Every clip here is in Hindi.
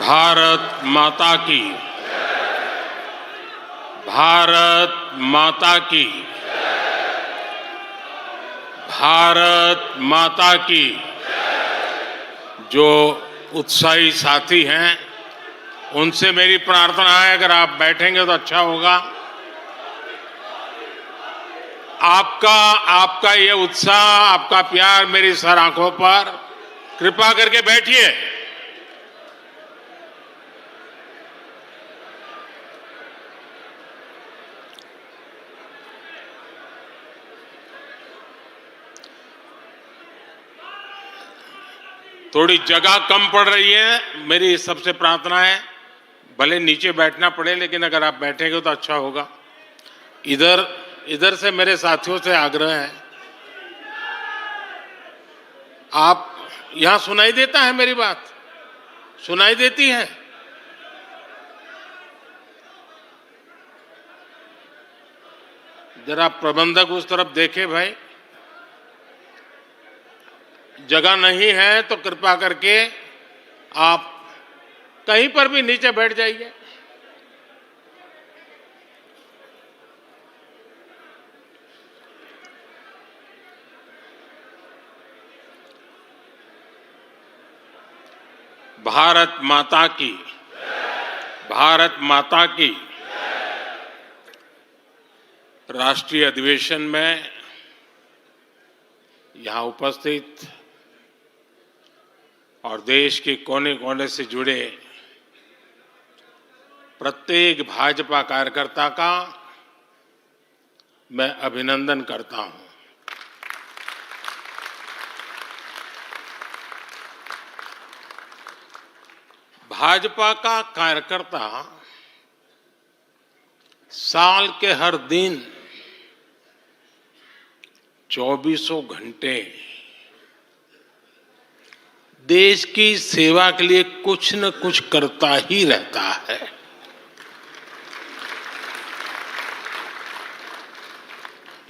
भारत माता की, भारत माता की, भारत माता की। जो उत्साही साथी हैं उनसे मेरी प्रार्थना है, अगर आप बैठेंगे तो अच्छा होगा। आपका ये उत्साह, आपका प्यार मेरी सर आंखों पर, कृपा करके बैठिए। थोड़ी जगह कम पड़ रही है, मेरी सबसे प्रार्थना है, भले नीचे बैठना पड़े लेकिन अगर आप बैठेंगे तो अच्छा होगा। इधर से मेरे साथियों से आग्रह है, आप यहां सुनाई देता है मेरी बात? सुनाई देती है? जरा प्रबंधक उस तरफ देखे भाई, जगह नहीं है तो कृपा करके आप कहीं पर भी नीचे बैठ जाइए। भारत माता की, भारत माता की। राष्ट्रीय अधिवेशन में यहां उपस्थित और देश के कोने कोने से जुड़े प्रत्येक भाजपा कार्यकर्ता का मैं अभिनंदन करता हूं। भाजपा का कार्यकर्ता साल के हर दिन 24 घंटे देश की सेवा के लिए कुछ न कुछ करता ही रहता है।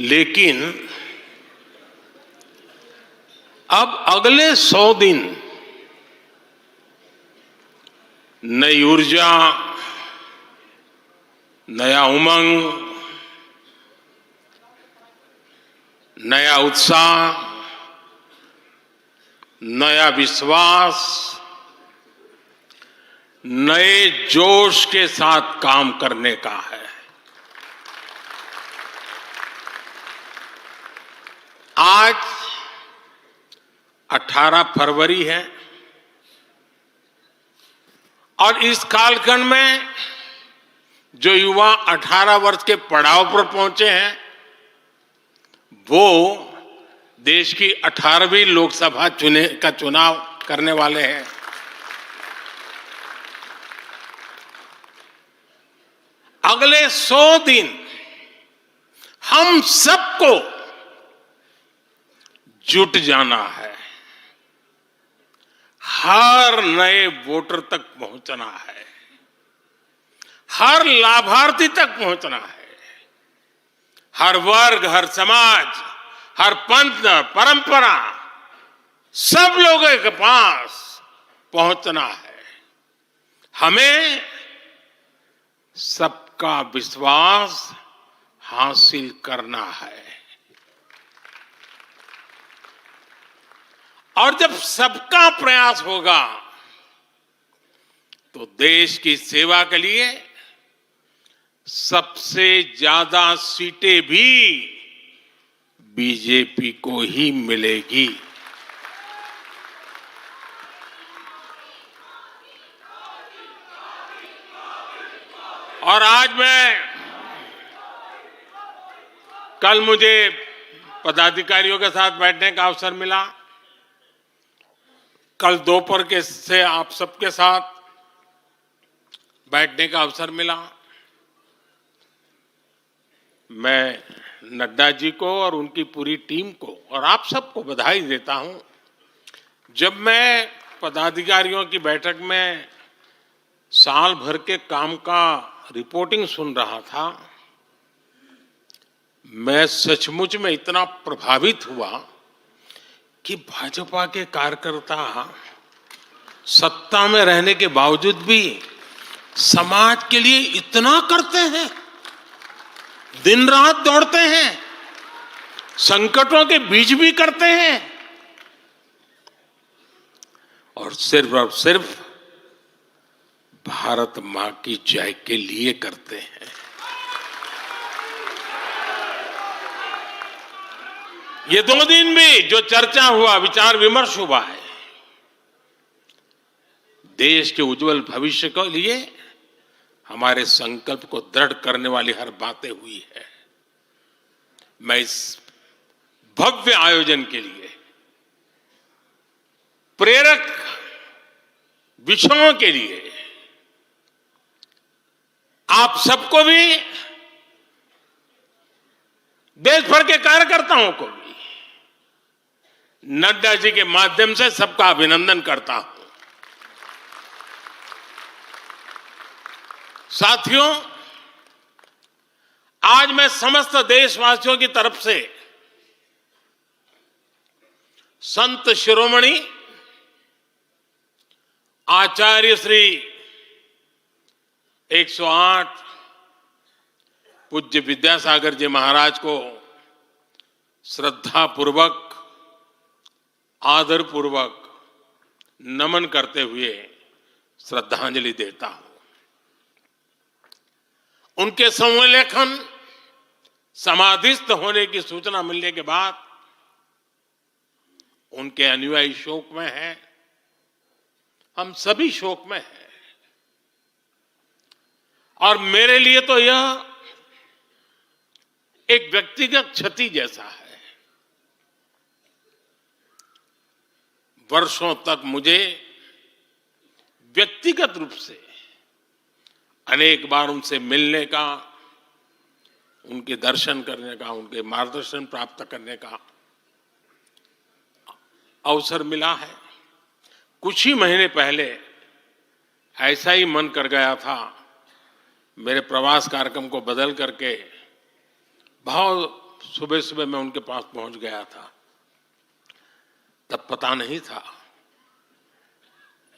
लेकिन अब अगले 100 दिन नई ऊर्जा, नया उमंग, नया उत्साह, नया विश्वास, नए जोश के साथ काम करने का है। आज 18 फरवरी है और इस कालखंड में जो युवा 18 वर्ष के पड़ाव पर पहुंचे हैं वो देश की 18वीं लोकसभा का चुनाव करने वाले हैं। अगले 100 दिन हम सबको जुट जाना है, हर नए वोटर तक पहुंचना है, हर लाभार्थी तक पहुंचना है, हर वर्ग, हर समाज, हर पंथ, परंपरा, सब लोगों के पास पहुंचना है। हमें सबका विश्वास हासिल करना है। और जब सबका प्रयास होगा तो देश की सेवा के लिए सबसे ज्यादा सीटें भी बीजेपी को ही मिलेगी। और आज कल मुझे पदाधिकारियों के साथ बैठने का अवसर मिला, कल दोपहर के से आप सबके साथ बैठने का अवसर मिला। मैं नड्डा जी को और उनकी पूरी टीम को और आप सबको बधाई देता हूं। जब मैं पदाधिकारियों की बैठक में साल भर के काम का रिपोर्टिंग सुन रहा था, मैं सचमुच में इतना प्रभावित हुआ कि भाजपा के कार्यकर्ता सत्ता में रहने के बावजूद भी समाज के लिए इतना करते हैं, दिन रात दौड़ते हैं, संकटों के बीच भी करते हैं, और सिर्फ भारत मां की जय के लिए करते हैं। ये 2 दिन भी जो चर्चा हुआ, विचार विमर्श हुआ है, देश के उज्जवल भविष्य के लिए हमारे संकल्प को दृढ़ करने वाली हर बातें हुई है। मैं इस भव्य आयोजन के लिए, प्रेरक विषयों के लिए आप सबको भी, देश भर के कार्यकर्ताओं को भी नड्डा जी के माध्यम से सबका अभिनंदन करता हूं। साथियों, आज मैं समस्त देशवासियों की तरफ से संत शिरोमणि आचार्य श्री 108 पूज्य विद्यासागर जी महाराज को श्रद्धा पूर्वक, आदर पूर्वक नमन करते हुए श्रद्धांजलि देता हूं। उनके संलेखन समाधिस्थ होने की सूचना मिलने के बाद उनके अनुयायी शोक में हैं, हम सभी शोक में हैं, और मेरे लिए तो यह एक व्यक्तिगत क्षति जैसा है। वर्षों तक मुझे व्यक्तिगत रूप से अनेक बार उनसे मिलने का, उनके दर्शन करने का, उनके मार्गदर्शन प्राप्त करने का अवसर मिला है। कुछ ही महीने पहले ऐसा ही मन कर गया था, मेरे प्रवास कार्यक्रम को बदल करके बहुत सुबह सुबह मैं उनके पास पहुंच गया था। तब पता नहीं था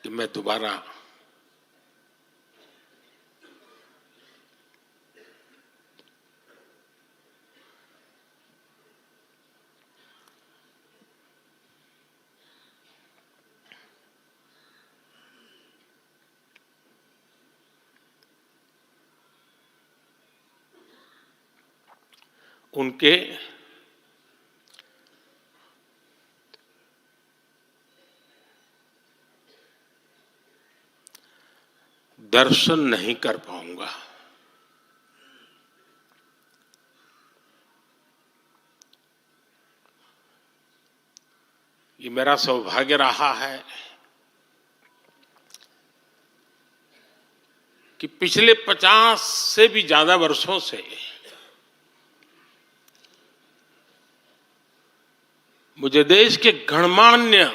कि मैं दोबारा उनके दर्शन नहीं कर पाऊंगा। ये मेरा सौभाग्य रहा है कि पिछले 50 से भी ज्यादा वर्षों से मुझे देश के गणमान्य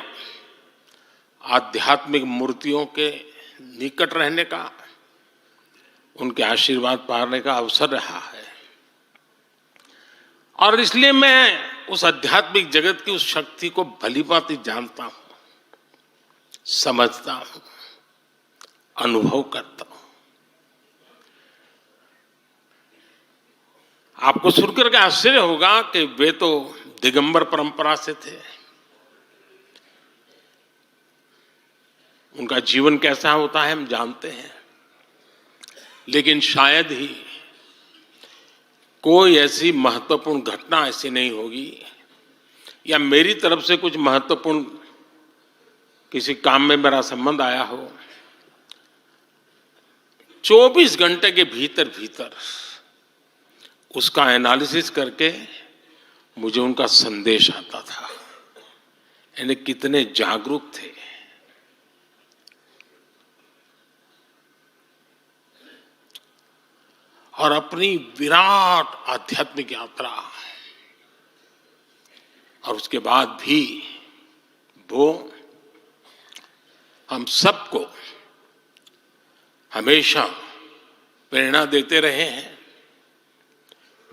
आध्यात्मिक मूर्तियों के निकट रहने का, उनके आशीर्वाद पाने का अवसर रहा है, और इसलिए मैं उस आध्यात्मिक जगत की उस शक्ति को भलीभांति जानता हूं, समझता हूं, अनुभव करता हूं। आपको सुनकर के आश्चर्य होगा कि वे तो दिगंबर परंपरा से थे। उनका जीवन कैसा होता है हम जानते हैं, लेकिन शायद ही कोई ऐसी महत्वपूर्ण घटना ऐसी नहीं होगी या मेरी तरफ से कुछ महत्वपूर्ण किसी काम में मेरा संबंध आया हो, 24 घंटे के भीतर भीतर उसका एनालिसिस करके मुझे उनका संदेश आता था। यानी कितने जागरूक थे। और अपनी विराट आध्यात्मिक यात्रा, और उसके बाद भी वो हम सबको हमेशा प्रेरणा देते रहे हैं।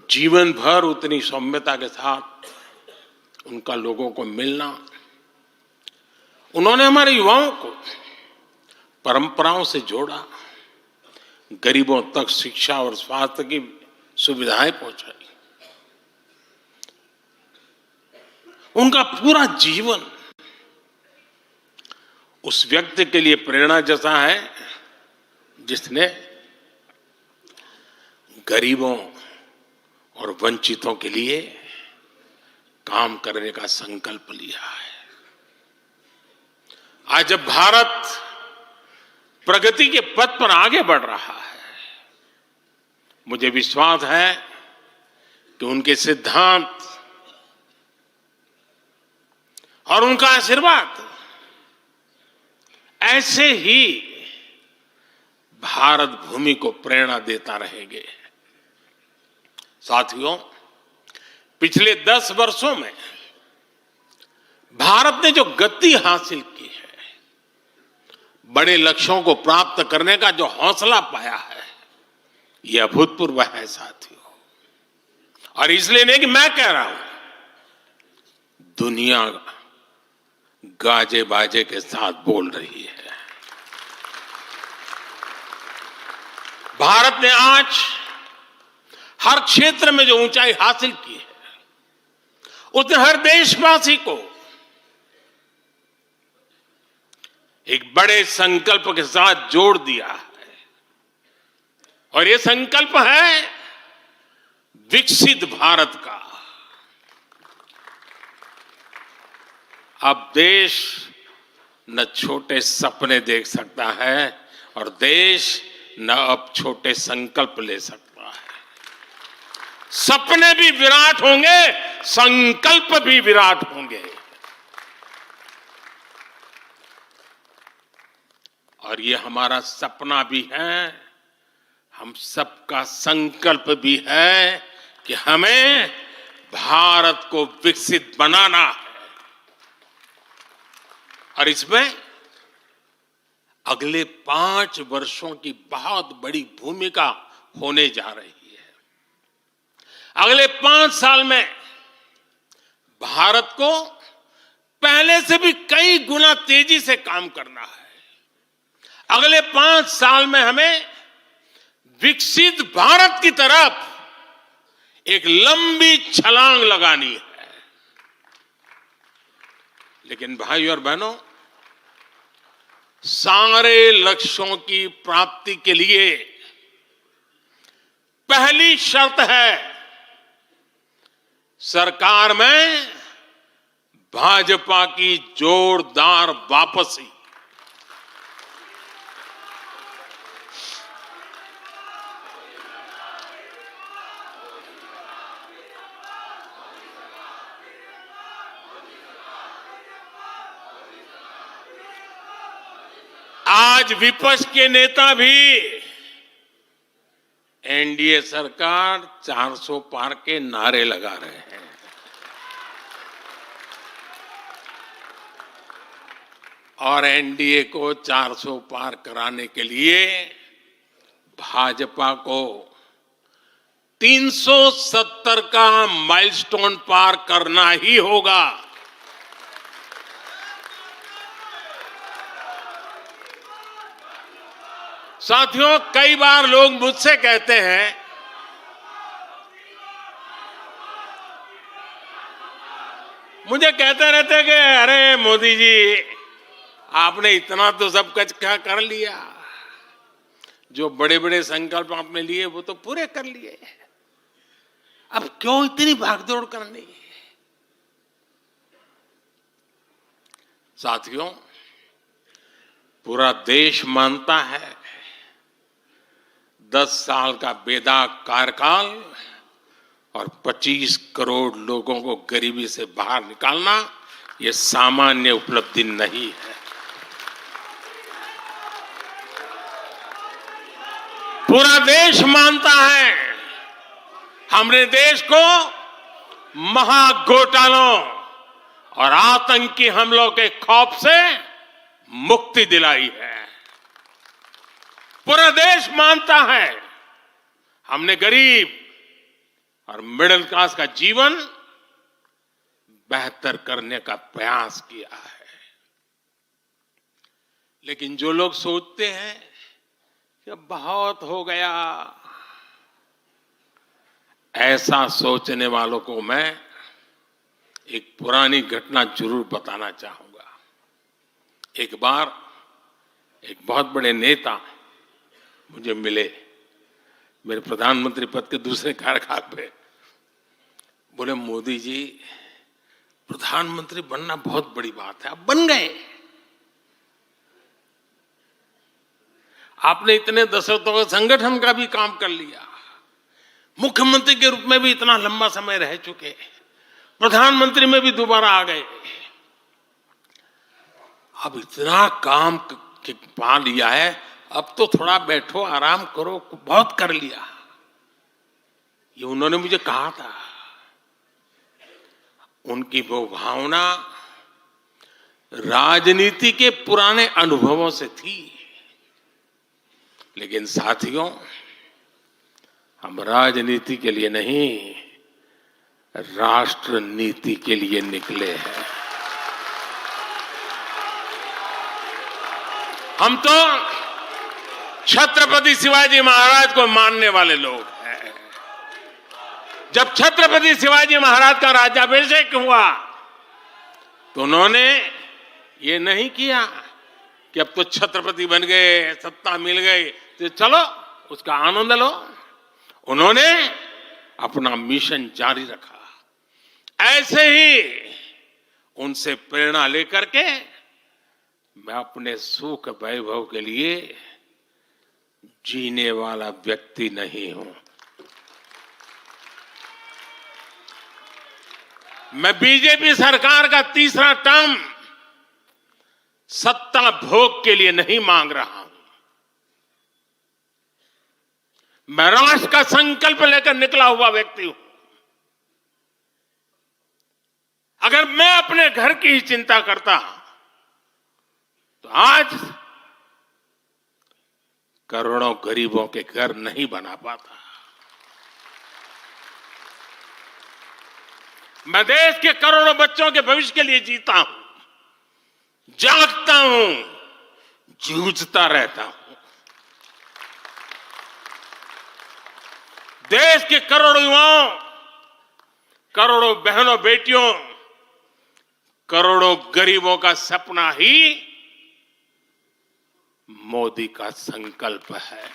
जीवन भर उतनी सौम्यता के साथ उनका लोगों को मिलना, उन्होंने हमारे युवाओं को परंपराओं से जोड़ा, गरीबों तक शिक्षा और स्वास्थ्य की सुविधाएं पहुंचाई। उनका पूरा जीवन उस व्यक्ति के लिए प्रेरणा जैसा है जिसने गरीबों और वंचितों के लिए काम करने का संकल्प लिया है। आज जब भारत प्रगति के पथ पर आगे बढ़ रहा है, मुझे विश्वास है कि उनके सिद्धांत और उनका आशीर्वाद ऐसे ही भारत भूमि को प्रेरणा देता रहेंगे। साथियों, पिछले 10 वर्षों में भारत ने जो गति हासिल की है, बड़े लक्ष्यों को प्राप्त करने का जो हौसला पाया है, यह अभूतपूर्व है साथियों। और इसलिए नहीं कि मैं कह रहा हूं, दुनिया गाजे बाजे के साथ बोल रही है। भारत ने आज हर क्षेत्र में जो ऊंचाई हासिल की है, उसने हर देशवासी को एक बड़े संकल्प के साथ जोड़ दिया है। और यह संकल्प है विकसित भारत का। अब देश न छोटे सपने देख सकता है और देश न अब छोटे संकल्प ले सकता है। सपने भी विराट होंगे, संकल्प भी विराट होंगे। और ये हमारा सपना भी है, हम सबका संकल्प भी है कि हमें भारत को विकसित बनाना है। और इसमें अगले 5 वर्षों की बहुत बड़ी भूमिका होने जा रही है। अगले 5 साल में भारत को पहले से भी कई गुना तेजी से काम करना है। अगले 5 साल में हमें विकसित भारत की तरफ एक लंबी छलांग लगानी है। लेकिन भाई और बहनों, सारे लक्ष्यों की प्राप्ति के लिए पहली शर्त है सरकार में भाजपा की जोरदार वापसी। आज विपक्ष के नेता भी एनडीए सरकार 400 पार के नारे लगा रहे हैं। और एनडीए को 400 पार कराने के लिए भाजपा को 370 का माइलस्टोन पार करना ही होगा। साथियों, कई बार लोग मुझसे कहते हैं मुझे कहते रहते कि अरे मोदी जी, आपने इतना तो सब कुछ क्या कर लिया, जो बड़े बड़े संकल्प आपने लिए वो तो पूरे कर लिए, अब क्यों इतनी भागदौड़ करनी। साथियों, पूरा देश मानता है 10 साल का बेदाग कार्यकाल और 25 करोड़ लोगों को गरीबी से बाहर निकालना ये सामान्य उपलब्धि नहीं है। पूरा देश मानता है हमने देश को महाघोटालों और आतंकी हमलों के खौफ से मुक्ति दिलाई है। पूरा देश मानता है हमने गरीब और मिडिल क्लास का जीवन बेहतर करने का प्रयास किया है। लेकिन जो लोग सोचते हैं कि अब बहुत हो गया, ऐसा सोचने वालों को मैं एक पुरानी घटना जरूर बताना चाहूंगा। एक बार एक बहुत बड़े नेता मुझे मिले, मेरे प्रधानमंत्री पद के दूसरे कार्यकाल पे। बोले, मोदी जी, प्रधानमंत्री बनना बहुत बड़ी बात है, आप बन गए। आपने इतने दशकों के संगठन का भी काम कर लिया, मुख्यमंत्री के रूप में भी इतना लंबा समय रह चुके, प्रधानमंत्री में भी दोबारा आ गए। अब इतना काम पा लिया है, अब तो थोड़ा बैठो, आराम करो, बहुत कर लिया। ये उन्होंने मुझे कहा था। उनकी वो भावना राजनीति के पुराने अनुभवों से थी। लेकिन साथियों, हम राजनीति के लिए नहीं, राष्ट्र नीति के लिए निकले हैं। हम तो छत्रपति शिवाजी महाराज को मानने वाले लोग हैं। जब छत्रपति शिवाजी महाराज का राज्याभिषेक हुआ तो उन्होंने ये नहीं किया कि अब तो छत्रपति बन गए, सत्ता मिल गई तो चलो उसका आनंद लो। उन्होंने अपना मिशन जारी रखा। ऐसे ही उनसे प्रेरणा लेकर के मैं अपने सुख वैभव के लिए जीने वाला व्यक्ति नहीं हूं। मैं बीजेपी सरकार का तीसरा टर्म सत्ता भोग के लिए नहीं मांग रहा हूं। मैं राष्ट्र का संकल्प लेकर निकला हुआ व्यक्ति हूं। अगर मैं अपने घर की ही चिंता करता तो आज करोड़ों गरीबों के घर नहीं बना पाता। मैं देश के करोड़ों बच्चों के भविष्य के लिए जीता हूं, जागता हूं, जूझता रहता हूं। देश के करोड़ों युवाओं, करोड़ों बहनों बेटियों, करोड़ों गरीबों का सपना ही मोदी का संकल्प है।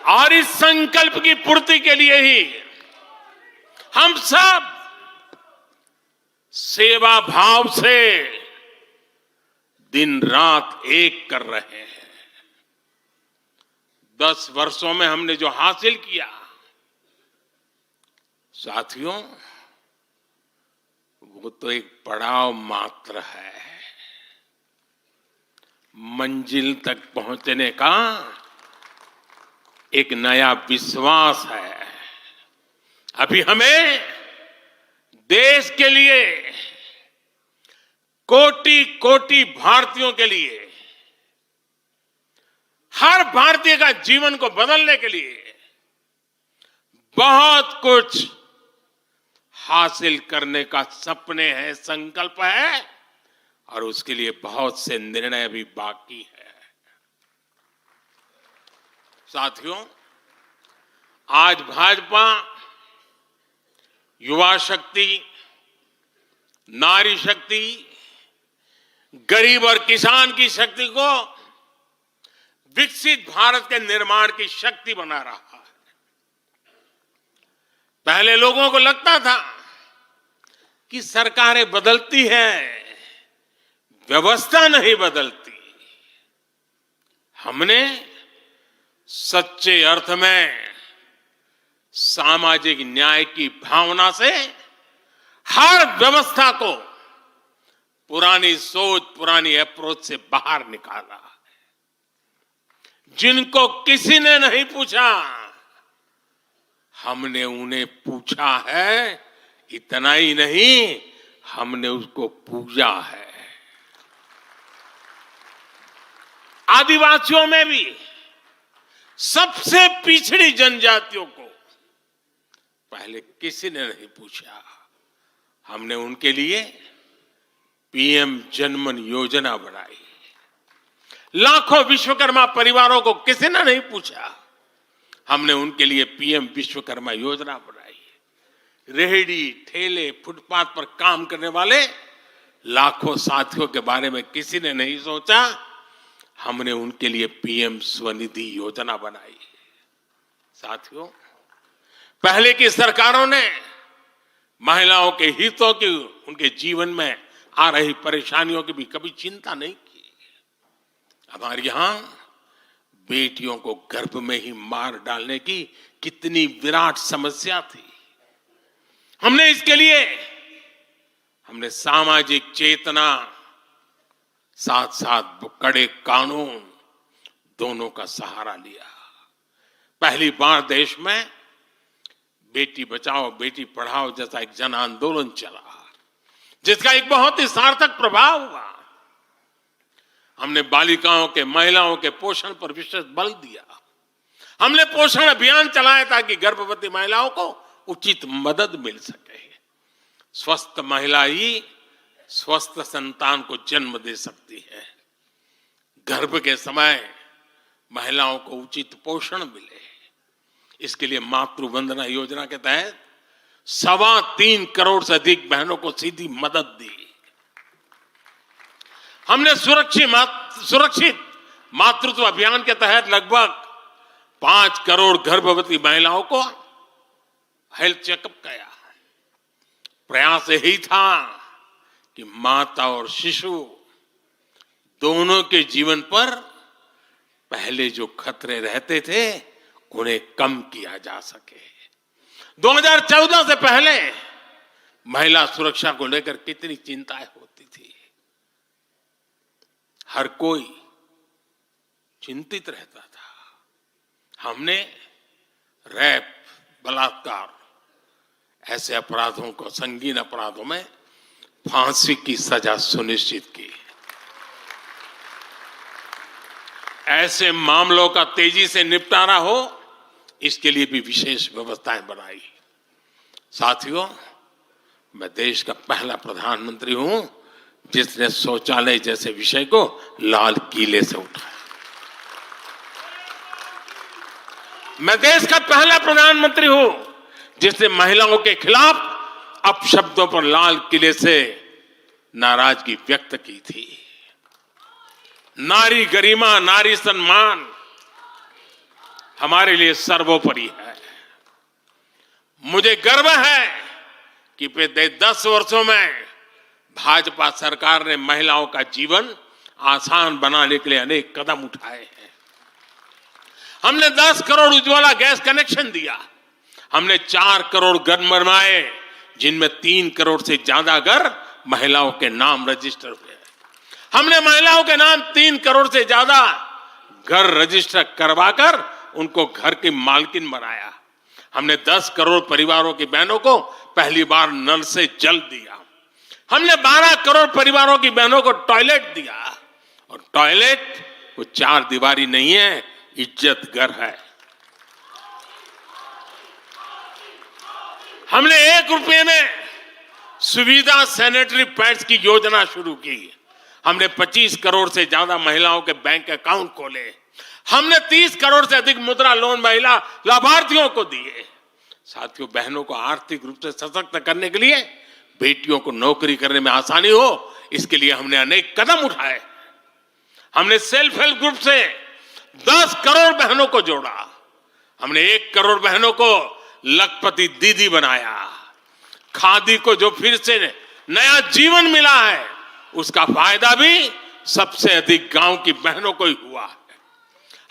और इस संकल्प की पूर्ति के लिए ही हम सब सेवा भाव से दिन रात एक कर रहे हैं। 10 वर्षों में हमने जो हासिल किया, साथियों, वो तो एक पड़ाव मात्र है। मंजिल तक पहुंचने का एक नया विश्वास है। अभी हमें देश के लिए, कोटि कोटि भारतीयों के लिए, हर भारतीय का जीवन को बदलने के लिए बहुत कुछ हासिल करने का सपने हैं, संकल्प है, और उसके लिए बहुत से निर्णय भी बाकी है। साथियों, आज भाजपा युवा शक्ति, नारी शक्ति, गरीब और किसान की शक्ति को विकसित भारत के निर्माण की शक्ति बना रहा है। पहले लोगों को लगता था कि सरकारें बदलती हैं, व्यवस्था नहीं बदलती। हमने सच्चे अर्थ में सामाजिक न्याय की भावना से हर व्यवस्था को पुरानी सोच, पुरानी अप्रोच से बाहर निकाला। जिनको किसी ने नहीं पूछा, हमने उन्हें पूछा है। इतना ही नहीं, हमने उसको पूजा है। आदिवासियों में भी, सबसे पिछड़ी जनजातियों को पहले किसी ने नहीं पूछा। हमने उनके लिए पीएम जनमन योजना बनाई। लाखों विश्वकर्मा परिवारों को किसी ने नहीं पूछा, हमने उनके लिए पीएम विश्वकर्मा योजना बनाई। रेहड़ी ठेले फुटपाथ पर काम करने वाले लाखों साथियों के बारे में किसी ने नहीं सोचा, हमने उनके लिए पीएम स्वनिधि योजना बनाई। साथियों, पहले की सरकारों ने महिलाओं के हितों की, उनके जीवन में आ रही परेशानियों की भी कभी चिंता नहीं की। हमारे यहां बेटियों को गर्भ में ही मार डालने की कितनी विराट समस्या थी। हमने इसके लिए सामाजिक चेतना, साथ साथ कड़े कानून दोनों का सहारा लिया। पहली बार देश में बेटी बचाओ बेटी पढ़ाओ जैसा एक जन आंदोलन चला, जिसका एक बहुत ही सार्थक प्रभाव हुआ। हमने बालिकाओं के, महिलाओं के पोषण पर विशेष बल दिया। हमने पोषण अभियान चलाया ताकि गर्भवती महिलाओं को उचित मदद मिल सके। स्वस्थ महिला ही स्वस्थ संतान को जन्म दे सकती है। गर्भ के समय महिलाओं को उचित पोषण मिले, इसके लिए मातृ वंदना योजना के तहत 3.25 करोड़ से अधिक बहनों को सीधी मदद दी। हमने सुरक्षित मातृत्व अभियान के तहत लगभग 5 करोड़ गर्भवती महिलाओं को हेल्थ चेकअप किया। प्रयास यही था कि माता और शिशु दोनों के जीवन पर पहले जो खतरे रहते थे उन्हें कम किया जा सके। 2014 से पहले महिला सुरक्षा को लेकर कितनी चिंताएं होती थी। हर कोई चिंतित रहता था। हमने रेप, बलात्कार ऐसे अपराधों को, संगीन अपराधों में फांसी की सजा सुनिश्चित की। ऐसे मामलों का तेजी से निपटारा हो, इसके लिए भी विशेष व्यवस्थाएं बनाई। साथियों, मैं देश का पहला प्रधानमंत्री हूं जिसने शौचालय जैसे विषय को लाल किले से उठाया। मैं देश का पहला प्रधानमंत्री हूं जिसने महिलाओं के खिलाफ अपशब्दों पर लाल किले से नाराजगी व्यक्त की थी। नारी गरिमा, नारी सम्मान हमारे लिए सर्वोपरि है। मुझे गर्व है कि पिछले 10 वर्षों में भाजपा सरकार ने महिलाओं का जीवन आसान बनाने के लिए अनेक कदम उठाए हैं। हमने 10 करोड़ उज्ज्वला गैस कनेक्शन दिया। हमने 4 करोड़ घर बनवाए, जिनमें 3 करोड़ से ज्यादा घर महिलाओं के नाम रजिस्टर हुए। हमने महिलाओं के नाम 3 करोड़ से ज्यादा घर रजिस्टर करवाकर उनको घर की मालकिन बनाया। हमने 10 करोड़ परिवारों की बहनों को पहली बार नल से जल दिया। हमने 12 करोड़ परिवारों की बहनों को टॉयलेट दिया। और टॉयलेट वो 4 दीवारी नहीं है, इज्जत घर है। हमने 1 रुपये में सुविधा सैनिटरी पैड्स की योजना शुरू की। हमने 25 करोड़ से ज्यादा महिलाओं के बैंक अकाउंट खोले। हमने 30 करोड़ से अधिक मुद्रा लोन महिला लाभार्थियों को दिए। साथियों, बहनों को आर्थिक रूप से सशक्त करने के लिए, बेटियों को नौकरी करने में आसानी हो, इसके लिए हमने अनेक कदम उठाए। हमने सेल्फ हेल्प ग्रुप से 10 करोड़ बहनों को जोड़ा। हमने 1 करोड़ बहनों को लखपति दीदी बनाया। खादी को जो फिर से नया जीवन मिला है, उसका फायदा भी सबसे अधिक गांव की बहनों को ही हुआ है।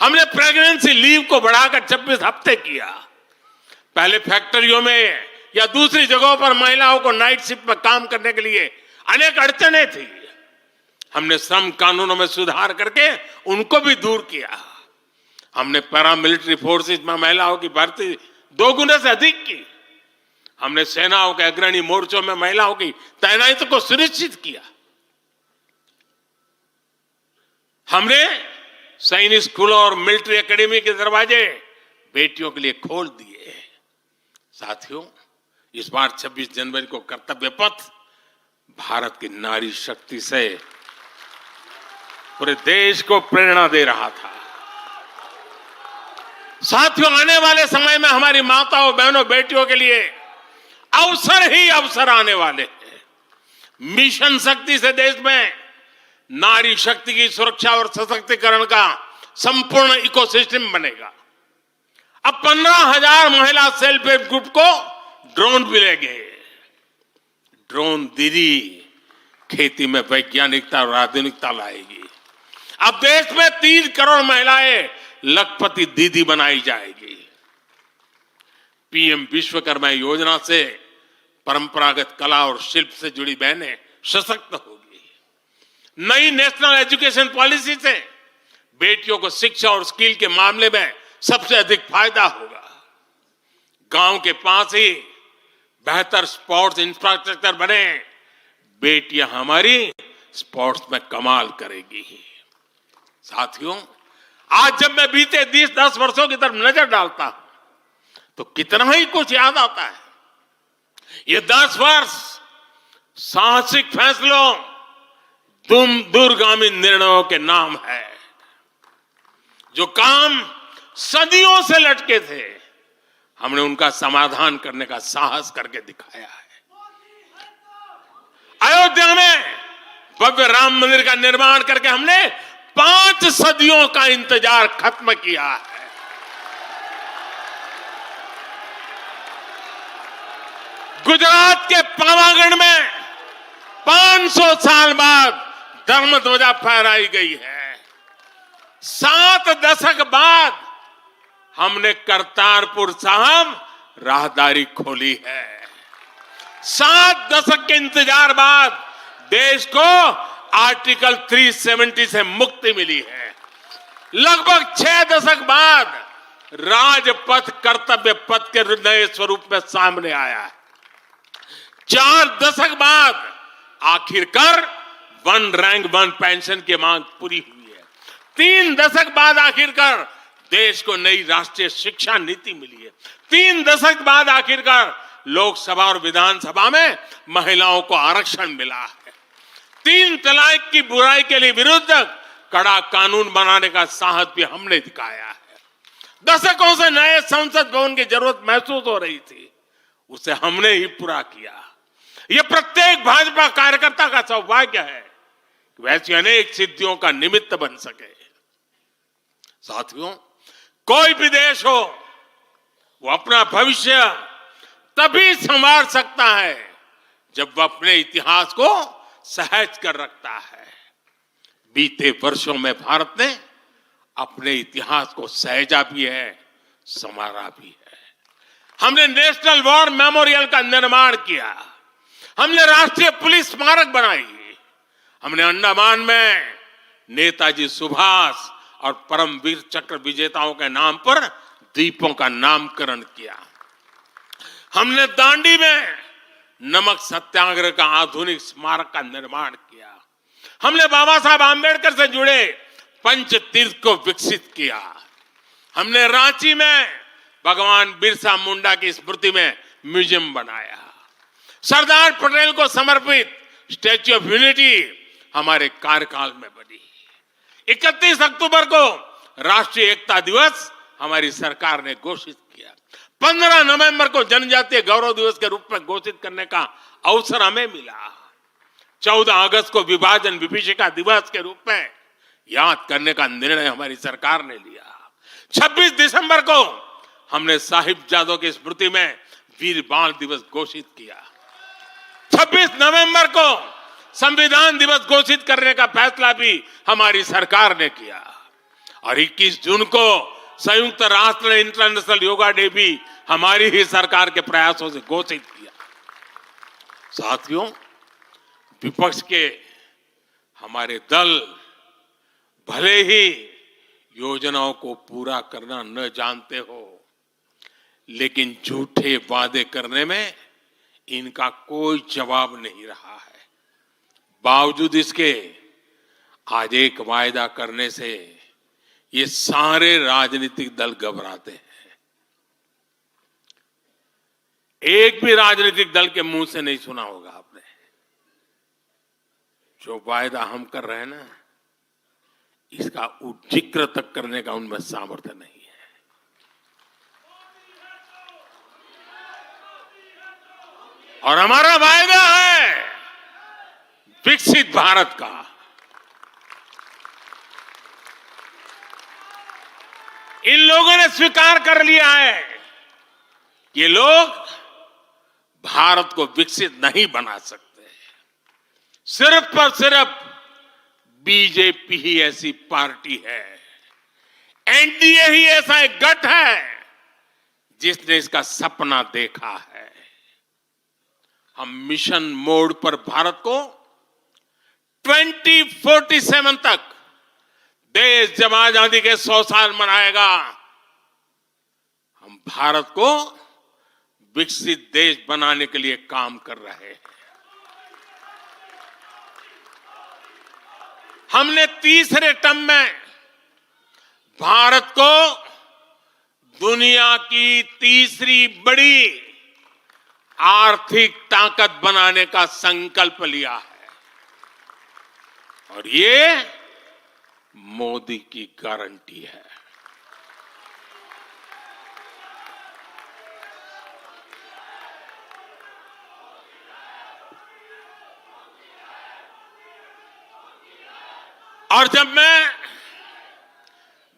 हमने प्रेगनेंसी लीव को बढ़ाकर 26 हफ्ते किया। पहले फैक्ट्रियों में या दूसरी जगहों पर महिलाओं को नाइट शिफ्ट में काम करने के लिए अनेक अड़चने थी। हमने श्रम कानूनों में सुधार करके उनको भी दूर किया। हमने पैरामिलिट्री फोर्सेस में महिलाओं की भर्ती 2 गुने से अधिक की। हमने सेनाओं के अग्रणी मोर्चों में महिलाओं की तैनाती को सुनिश्चित किया। हमने सैनिक स्कूलों और मिलिट्री एकेडमी के दरवाजे बेटियों के लिए खोल दिए। साथियों, इस बार 26 जनवरी को कर्तव्य पथ भारत की नारी शक्ति से पूरे देश को प्रेरणा दे रहा था। साथियों, आने वाले समय में हमारी माताओं, बहनों, बेटियों के लिए अवसर ही अवसर आने वाले हैं। मिशन शक्ति से देश में नारी शक्ति की सुरक्षा और सशक्तिकरण का संपूर्ण इकोसिस्टम बनेगा। अब 15,000 महिला सेल्फ हेल्प ग्रुप को ड्रोन मिलेंगे। ड्रोन दीदी खेती में वैज्ञानिकता और आधुनिकता लाएगी। अब देश में 3 करोड़ महिलाएं लखपति दीदी बनाई जाएगी। पीएम विश्वकर्मा योजना से परंपरागत कला और शिल्प से जुड़ी बहनें सशक्त होगी। नई नेशनल एजुकेशन पॉलिसी से बेटियों को शिक्षा और स्किल के मामले में सबसे अधिक फायदा होगा। गांव के पास ही बेहतर स्पोर्ट्स इंफ्रास्ट्रक्चर बने, बेटियां हमारी स्पोर्ट्स में कमाल करेगी। साथियों, आज जब मैं बीते 10 वर्षों की तरफ नजर डालता हूं तो कितना ही कुछ याद आता है। ये 10 वर्ष साहसिक फैसलों, दूरगामी निर्णयों के नाम है। जो काम सदियों से लटके थे, हमने उनका समाधान करने का साहस करके दिखाया है। अयोध्या में भव्य राम मंदिर का निर्माण करके हमने 5 सदियों का इंतजार खत्म किया है। गुजरात के पावागढ़ में 500 साल बाद धर्म ध्वजा फहराई गई है। 7 दशक बाद हमने करतारपुर साहिब राहदारी खोली है। 7 दशक के इंतजार बाद देश को आर्टिकल 370 से मुक्ति मिली है। लगभग 6 दशक बाद राजपथ कर्तव्य पथ के नए स्वरूप में सामने आया है। 4 दशक बाद आखिरकार 1 रैंक 1 पेंशन की मांग पूरी हुई है। 3 दशक बाद आखिरकार देश को नई राष्ट्रीय शिक्षा नीति मिली है। 3 दशक बाद आखिरकार लोकसभा और विधानसभा में महिलाओं को आरक्षण मिला है। 3 तलाक की बुराई के लिए विरुद्ध कड़ा कानून बनाने का साहस भी हमने दिखाया है। दशकों से नए संसद भवन की जरूरत महसूस हो रही थी, उसे हमने ही पूरा किया। यह प्रत्येक भाजपा कार्यकर्ता का सौभाग्य है कि वैसी अनेक सिद्धियों का निमित्त बन सके। साथियों, कोई भी देश हो, वो अपना भविष्य तभी संवार सकता है जब वह अपने इतिहास को सहज कर रखता है। बीते वर्षों में भारत ने अपने इतिहास को सहेजा भी है, संवारा भी है। हमने नेशनल वॉर मेमोरियल का निर्माण किया। हमने राष्ट्रीय पुलिस स्मारक बनाई। हमने अंडमान में नेताजी सुभाष और परमवीर चक्र विजेताओं के नाम पर द्वीपों का नामकरण किया। हमने दांडी में नमक सत्याग्रह का आधुनिक स्मारक का निर्माण किया। हमने बाबा साहब आंबेडकर से जुड़े पंच तीर्थ को विकसित किया। हमने रांची में भगवान बिरसा मुंडा की स्मृति में म्यूजियम बनाया। सरदार पटेल को समर्पित स्टैच्यू ऑफ यूनिटी हमारे कार्यकाल में बनी। 31 अक्टूबर को राष्ट्रीय एकता दिवस हमारी सरकार ने घोषित किया। 15 नवंबर को जनजातीय गौरव दिवस के रूप में घोषित करने का अवसर हमें मिला। 14 अगस्त को विभाजन विभीषिका दिवस के रूप में याद करने का निर्णय हमारी सरकार ने लिया। 26 दिसंबर को हमने साहिबजादों की स्मृति में वीर बाल दिवस घोषित किया। 26 नवंबर को संविधान दिवस घोषित करने का फैसला भी हमारी सरकार ने किया और 21 जून को संयुक्त राष्ट्र ने इंटरनेशनल योगा डे भी हमारी ही सरकार के प्रयासों से घोषित किया। साथियों, विपक्ष के हमारे दल भले ही योजनाओं को पूरा करना न जानते हो, लेकिन झूठे वादे करने में इनका कोई जवाब नहीं रहा है। बावजूद इसके आज एक वायदा करने से ये सारे राजनीतिक दल घबराते हैं। एक भी राजनीतिक दल के मुंह से नहीं सुना होगा आपने। जो वायदा हम कर रहे हैं ना, इसका जिक्र तक करने का उनमें सामर्थ्य नहीं है। और हमारा वायदा है विकसित भारत का। इन लोगों ने स्वीकार कर लिया है, ये लोग भारत को विकसित नहीं बना सकते। सिर्फ और सिर्फ बीजेपी ही ऐसी पार्टी है, एनडीए ही ऐसा एक गठ है जिसने इसका सपना देखा है। हम मिशन मोड पर भारत को 2047 तक देश जब आजादी के 100 साल मनाएगा, हम भारत को विकसित देश बनाने के लिए काम कर रहे हैं। हमने तीसरे टर्म में भारत को दुनिया की तीसरी बड़ी आर्थिक ताकत बनाने का संकल्प लिया है, और ये मोदी की गारंटी है। और जब मैं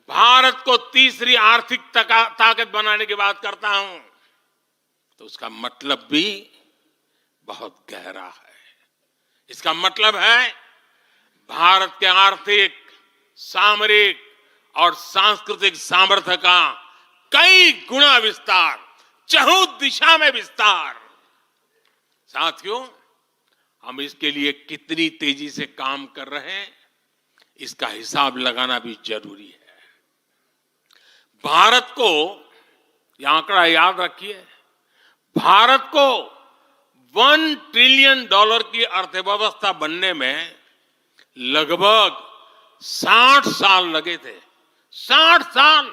भारत को तीसरी आर्थिक ताकत बनाने की बात करता हूं, तो उसका मतलब भी बहुत गहरा है। इसका मतलब है भारत के आर्थिक, सामरिक और सांस्कृतिक सामर्थ्य का कई गुना विस्तार, चहुं दिशा में विस्तार। साथियों, हम इसके लिए कितनी तेजी से काम कर रहे हैं, इसका हिसाब लगाना भी जरूरी है। भारत को, यह आंकड़ा याद रखिए, भारत को $1 ट्रिलियन की अर्थव्यवस्था बनने में लगभग 60 साल लगे थे। 60 साल।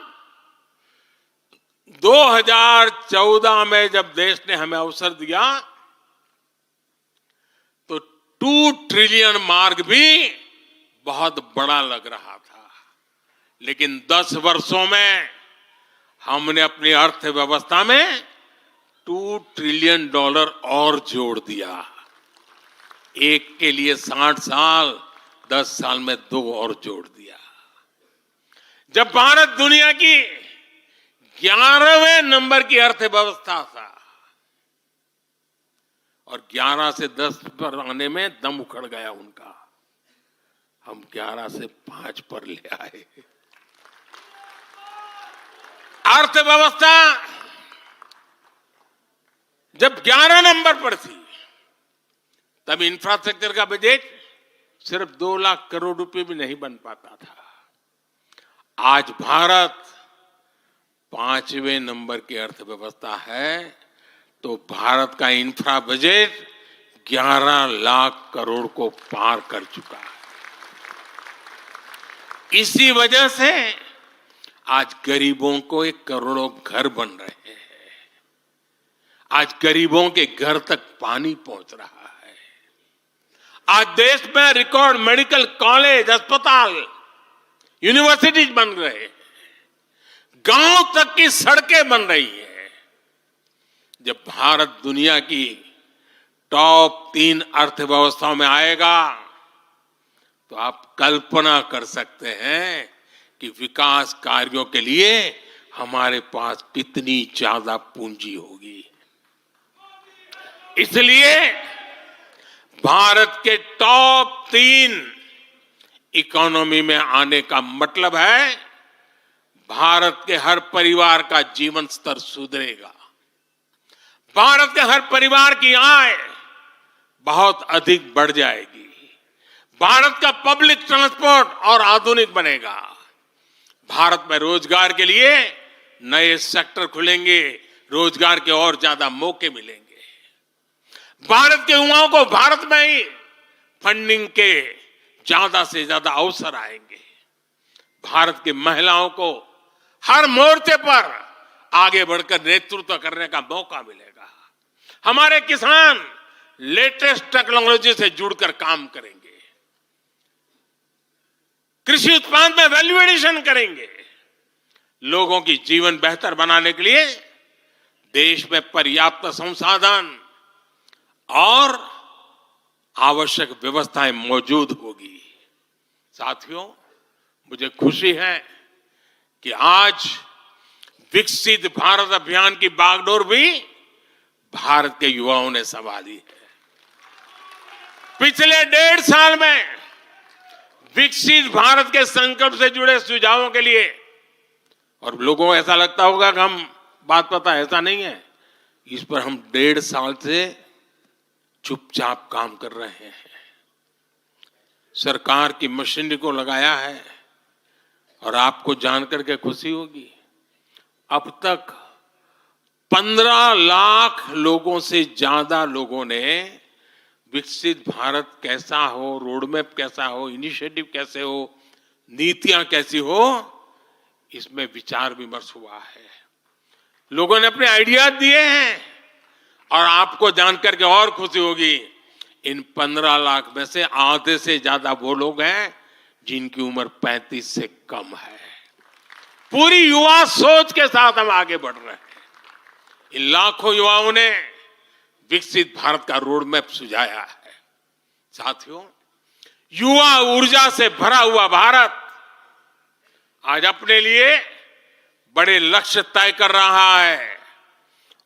2014 में जब देश ने हमें अवसर दिया तो 2 ट्रिलियन मार्क भी बहुत बड़ा लग रहा था, लेकिन 10 वर्षों में हमने अपनी अर्थव्यवस्था में $2 ट्रिलियन और जोड़ दिया। एक के लिए 60 साल, 10 साल में 2 और जोड़ दिया। जब भारत दुनिया की 11वें नंबर की अर्थव्यवस्था था और 11 से 10 पर आने में दम उखड़ गया उनका, हम 11 से 5 पर ले आए। अर्थव्यवस्था जब 11 नंबर पर थी, तब इंफ्रास्ट्रक्चर का बजट सिर्फ 2 लाख करोड़ रुपए भी नहीं बन पाता था। आज भारत 5वें नंबर की अर्थव्यवस्था है, तो भारत का इंफ्रा बजट 11 लाख करोड़ को पार कर चुका है। इसी वजह से आज गरीबों को 1 करोड़ों घर बन रहे हैं। आज गरीबों के घर तक पानी पहुंच रहा है। आज देश में रिकॉर्ड मेडिकल कॉलेज, अस्पताल, यूनिवर्सिटीज बन रहे हैं। गांव तक की सड़कें बन रही हैं। जब भारत दुनिया की टॉप 3 अर्थव्यवस्थाओं में आएगा, तो आप कल्पना कर सकते हैं कि विकास कार्यों के लिए हमारे पास कितनी ज्यादा पूंजी होगी। इसलिए भारत के टॉप 3 इकोनॉमी में आने का मतलब है भारत के हर परिवार का जीवन स्तर सुधरेगा। भारत के हर परिवार की आय बहुत अधिक बढ़ जाएगी। भारत का पब्लिक ट्रांसपोर्ट और आधुनिक बनेगा। भारत में रोजगार के लिए नए सेक्टर खुलेंगे, रोजगार के और ज्यादा मौके मिलेंगे। भारत के युवाओं को भारत में ही फंडिंग के ज्यादा से ज्यादा अवसर आएंगे। भारत की महिलाओं को हर मोर्चे पर आगे बढ़कर नेतृत्व करने का मौका मिलेगा। हमारे किसान लेटेस्ट टेक्नोलॉजी से जुड़कर काम करेंगे, कृषि उत्पाद में वैल्यू एडिशन करेंगे, लोगों की जीवन बेहतर बनाने के लिए देश में पर्याप्त संसाधन और आवश्यक व्यवस्थाएं मौजूद होगी। साथियों, मुझे खुशी है कि आज विकसित भारत अभियान की बागडोर भी भारत के युवाओं ने संभाली है। पिछले 1.5 साल में विकसित भारत के संकल्प से जुड़े सुझावों के लिए, और लोगों को ऐसा लगता होगा कि हम बात पता, ऐसा नहीं है, इस पर हम 1.5 साल से चुपचाप काम कर रहे हैं। सरकार की मशीनरी को लगाया है और आपको जानकर के खुशी होगी, अब तक 15 लाख लोगों से ज्यादा लोगों ने विकसित भारत कैसा हो, रोडमैप कैसा हो, इनिशिएटिव कैसे हो, नीतियां कैसी हो, इसमें विचार विमर्श हुआ है। लोगों ने अपने आइडियाज दिए हैं और आपको जानकर के और खुशी होगी, इन 15 लाख में से आधे से ज्यादा वो लोग हैं जिनकी उम्र 35 से कम है। पूरी युवा सोच के साथ हम आगे बढ़ रहे हैं। इन लाखों युवाओं ने विकसित भारत का रोड मैप सुझाया है। साथियों, युवा ऊर्जा से भरा हुआ भारत आज अपने लिए बड़े लक्ष्य तय कर रहा है,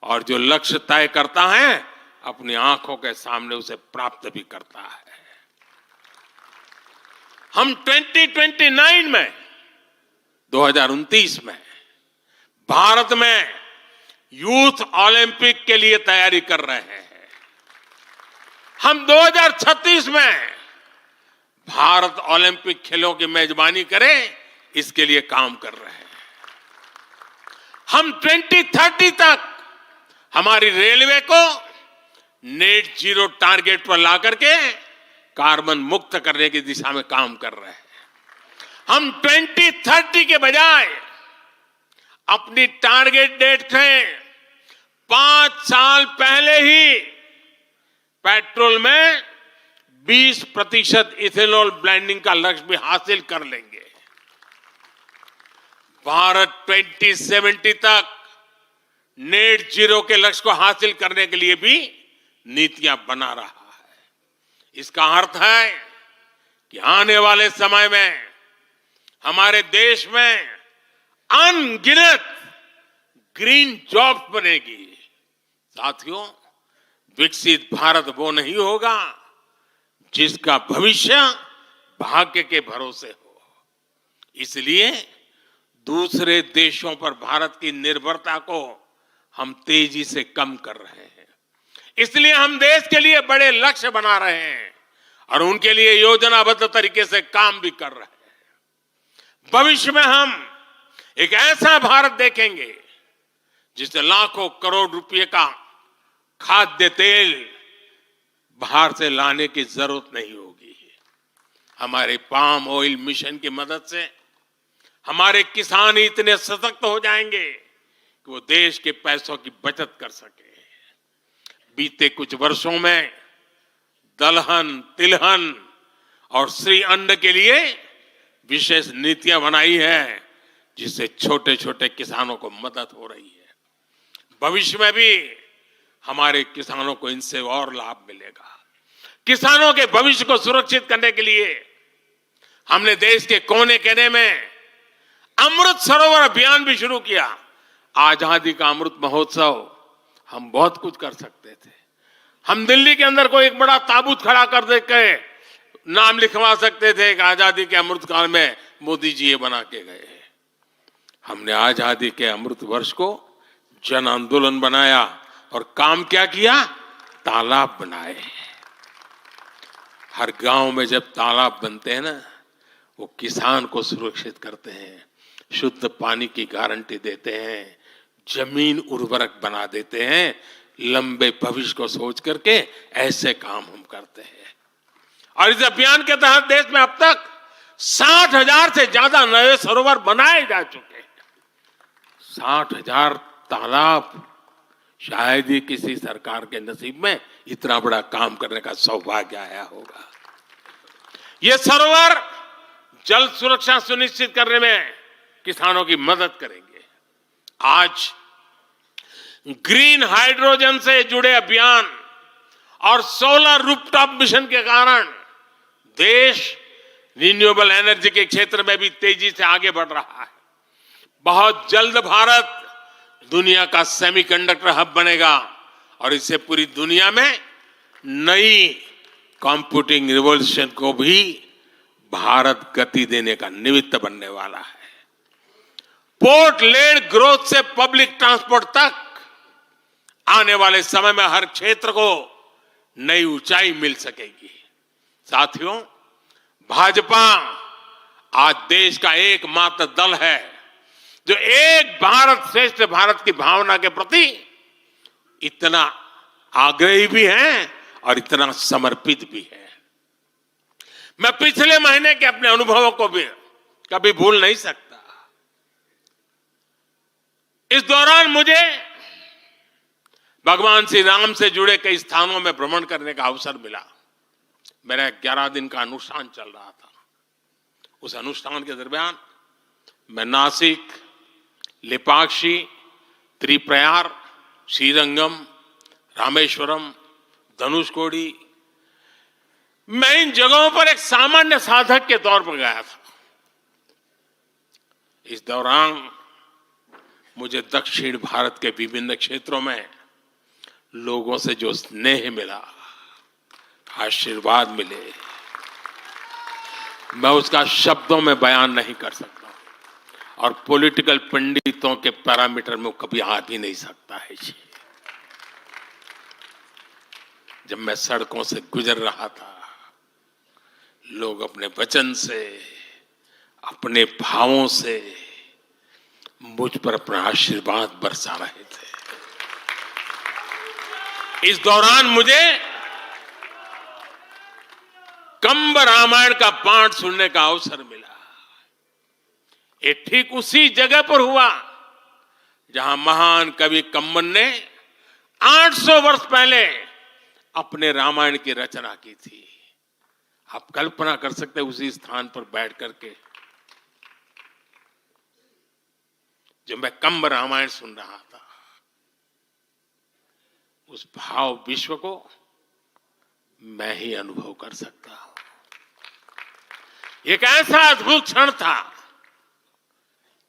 और जो लक्ष्य तय करता है अपनी आंखों के सामने उसे प्राप्त भी करता है। हम 2029 में 2029 में भारत में यूथ ओलंपिक के लिए तैयारी कर रहे हैं। हम 2036 में भारत ओलंपिक खेलों की मेजबानी करें, इसके लिए काम कर रहे हैं। हम 2030 तक हमारी रेलवे को नेट जीरो टारगेट पर ला करके कार्बन मुक्त करने की दिशा में काम कर रहे हैं। हम 2030 के बजाय अपनी टारगेट डेट से 5 साल पहले ही पेट्रोल में 20% इथेनॉल ब्लेंडिंग का लक्ष्य भी हासिल कर लेंगे। भारत 2070 तक नेट जीरो के लक्ष्य को हासिल करने के लिए भी नीतियां बना रहा है। इसका अर्थ है कि आने वाले समय में हमारे देश में अनगिनत ग्रीन जॉब्स बनेगी। साथियों, विकसित भारत वो नहीं होगा जिसका भविष्य भाग्य के भरोसे हो। इसलिए दूसरे देशों पर भारत की निर्भरता को हम तेजी से कम कर रहे हैं। इसलिए हम देश के लिए बड़े लक्ष्य बना रहे हैं और उनके लिए योजनाबद्ध तरीके से काम भी कर रहे हैं। भविष्य में हम एक ऐसा भारत देखेंगे जिससे लाखों करोड़ रुपए का खाद्य तेल बाहर से लाने की जरूरत नहीं होगी। हमारे पाम ऑयल मिशन की मदद से हमारे किसान इतने सशक्त हो जाएंगे कि वो देश के पैसों की बचत कर सके। बीते कुछ वर्षों में दलहन, तिलहन और श्री अन्न के लिए विशेष नीतियां बनाई है, जिससे छोटे छोटे किसानों को मदद हो रही है। भविष्य में भी हमारे किसानों को इनसे और लाभ मिलेगा। किसानों के भविष्य को सुरक्षित करने के लिए हमने देश के कोने कोने में अमृत सरोवर अभियान भी शुरू किया। आजादी का अमृत महोत्सव, हम बहुत कुछ कर सकते थे। हम दिल्ली के अंदर कोई एक बड़ा ताबूत खड़ा कर दे के नाम लिखवा सकते थे कि आजादी के अमृत काल में मोदी जी ये बना के गए। हमने आजादी के अमृत वर्ष को जन आंदोलन बनाया और काम क्या किया? तालाब बनाए। हर गांव में जब तालाब बनते हैं ना, वो किसान को सुरक्षित करते हैं, शुद्ध पानी की गारंटी देते हैं, जमीन उर्वरक बना देते हैं। लंबे भविष्य को सोच करके ऐसे काम हम करते हैं। और इस अभियान के तहत देश में अब तक 60,000 से ज्यादा नए सरोवर बनाए जा चुके हैं। 60,000 तालाब, शायद ही किसी सरकार के नसीब में इतना बड़ा काम करने का सौभाग्य आया होगा। ये सरोवर जल सुरक्षा सुनिश्चित करने में किसानों की मदद करेंगे। आज ग्रीन हाइड्रोजन से जुड़े अभियान और सोलर रूफटॉप मिशन के कारण देश रिन्यूएबल एनर्जी के क्षेत्र में भी तेजी से आगे बढ़ रहा है। बहुत जल्द भारत दुनिया का सेमीकंडक्टर हब बनेगा और इससे पूरी दुनिया में नई कंप्यूटिंग रिवॉल्यूशन को भी भारत गति देने का निमित्त बनने वाला है। पोर्ट लेड ग्रोथ से पब्लिक ट्रांसपोर्ट तक आने वाले समय में हर क्षेत्र को नई ऊंचाई मिल सकेगी। साथियों, भाजपा आज देश का एकमात्र दल है जो एक भारत श्रेष्ठ भारत की भावना के प्रति इतना आग्रही भी है और इतना समर्पित भी है। मैं पिछले महीने के अपने अनुभवों को भी कभी भूल नहीं सकता। इस दौरान मुझे भगवान श्री राम से जुड़े कई स्थानों में भ्रमण करने का अवसर मिला। मेरा 11 दिन का अनुष्ठान चल रहा था। उस अनुष्ठान के दरमियान मैं नासिक, लेपाक्षी, त्रिप्रयार, श्रीरंगम, रामेश्वरम, धनुषकोडी, मैं इन जगहों पर एक सामान्य साधक के तौर पर गया था। इस दौरान मुझे दक्षिण भारत के विभिन्न क्षेत्रों में लोगों से जो स्नेह मिला, आशीर्वाद मिले, मैं उसका शब्दों में बयान नहीं कर सकता और पॉलिटिकल पंडितों के पैरामीटर में कभी आ भी नहीं सकता है जी। जब मैं सड़कों से गुजर रहा था, लोग अपने वचन से, अपने भावों से मुझ पर अपना आशीर्वाद बरसा रहे थे। इस दौरान मुझे कंब रामायण का पाठ सुनने का अवसर मिला। ये ठीक उसी जगह पर हुआ जहां महान कवि कंबन ने 800 वर्ष पहले अपने रामायण की रचना की थी। आप कल्पना कर सकते हैं उसी स्थान पर बैठ करके जब मैं कंब रामायण सुन रहा था, उस भाव विश्व को मैं ही अनुभव कर सकता हूं। एक ऐसा अद्भुत क्षण था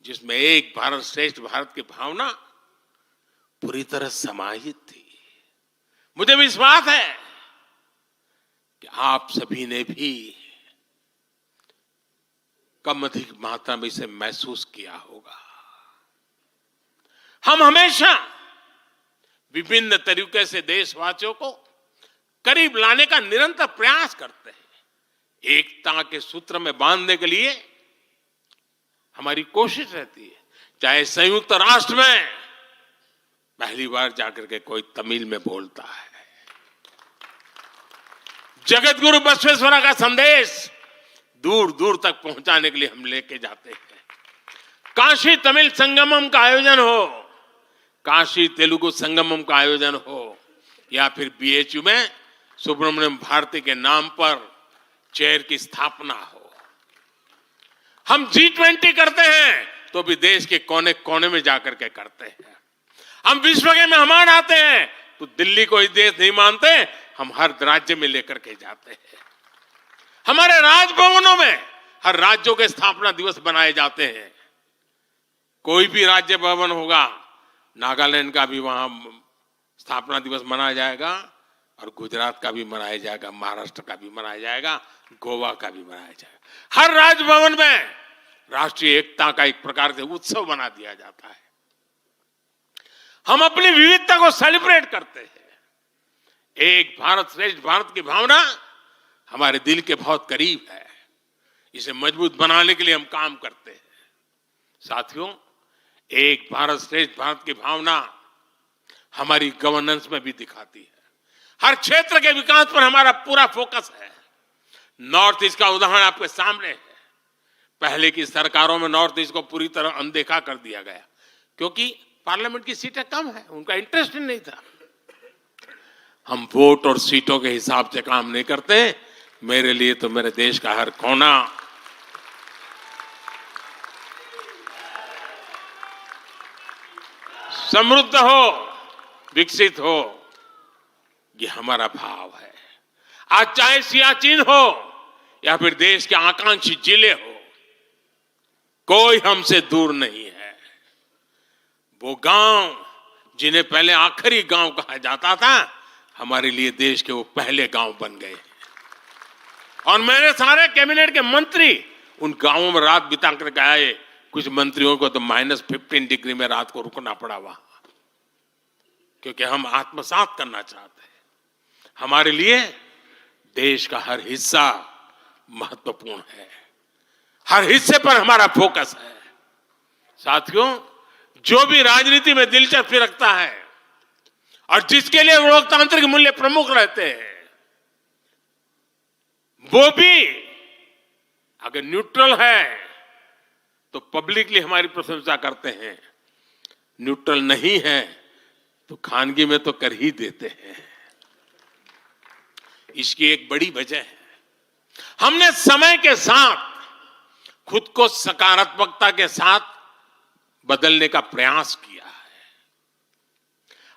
जिसमें एक भारत श्रेष्ठ भारत की भावना पूरी तरह समाहित थी। मुझे विश्वास है कि आप सभी ने भी कम अधिक मात्रा में इसे महसूस किया होगा। हम हमेशा विभिन्न तरीके से देशवासियों को करीब लाने का निरंतर प्रयास करते हैं। एकता के सूत्र में बांधने के लिए हमारी कोशिश रहती है। चाहे संयुक्त राष्ट्र में पहली बार जाकर के कोई तमिल में बोलता है, जगत गुरु बसवेश्वरा का संदेश दूर दूर तक पहुंचाने के लिए हम लेके जाते हैं। काशी तमिल संगमम का आयोजन हो, काशी तेलुगु संगमम का आयोजन हो, या फिर बीएचयू में सुब्रमण्यम भारती के नाम पर चेयर की स्थापना हो। हम G20 करते हैं तो भी देश के कोने कोने में जाकर के करते हैं। हम विश्व के मेहमान आते हैं तो दिल्ली को ही देश नहीं मानते, हम हर राज्य में लेकर के जाते हैं। हमारे राजभवनों में हर राज्यों के स्थापना दिवस बनाए जाते हैं। कोई भी राज्य भवन होगा, नागालैंड का भी वहां स्थापना दिवस मनाया जाएगा और गुजरात का भी मनाया जाएगा, महाराष्ट्र का भी मनाया जाएगा, गोवा का भी मनाया जाएगा। हर राजभवन में राष्ट्रीय एकता का एक प्रकार से उत्सव बना दिया जाता है। हम अपनी विविधता को सेलिब्रेट करते हैं। एक भारत श्रेष्ठ भारत की भावना हमारे दिल के बहुत करीब है। इसे मजबूत बनाने के लिए हम काम करते हैं। साथियों, एक भारत श्रेष्ठ भारत की भावना हमारी गवर्नेंस में भी दिखाती है। हर क्षेत्र के विकास पर हमारा पूरा फोकस है। नॉर्थ ईस्ट का उदाहरण आपके सामने है। पहले की सरकारों में नॉर्थ ईस्ट को पूरी तरह अनदेखा कर दिया गया, क्योंकि पार्लियामेंट की सीटें कम है, उनका इंटरेस्ट ही नहीं था। हम वोट और सीटों के हिसाब से काम नहीं करते। मेरे लिए तो मेरे देश का हर कोना समृद्ध हो, विकसित हो, ये हमारा भाव है। आज चाहे सियाचिन हो या फिर देश के आकांक्षी जिले हो, कोई हमसे दूर नहीं है। वो गांव जिन्हें पहले आखिरी गांव कहा जाता था, हमारे लिए देश के वो पहले गांव बन गए। और मेरे सारे कैबिनेट के मंत्री उन गांवों में रात बिता कर आए। कुछ मंत्रियों को तो -15 डिग्री में रात को रुकना पड़ा वहां, क्योंकि हम आत्मसात करना चाहते हैं। हमारे लिए देश का हर हिस्सा महत्वपूर्ण है, हर हिस्से पर हमारा फोकस है। साथियों, जो भी राजनीति में दिलचस्पी रखता है और जिसके लिए लोकतांत्रिक मूल्य प्रमुख रहते हैं, वो भी अगर न्यूट्रल है तो पब्लिकली हमारी प्रशंसा करते हैं, न्यूट्रल नहीं है तो खानगी में तो कर ही देते हैं। इसकी एक बड़ी वजह है, हमने समय के साथ खुद को सकारात्मकता के साथ बदलने का प्रयास किया है।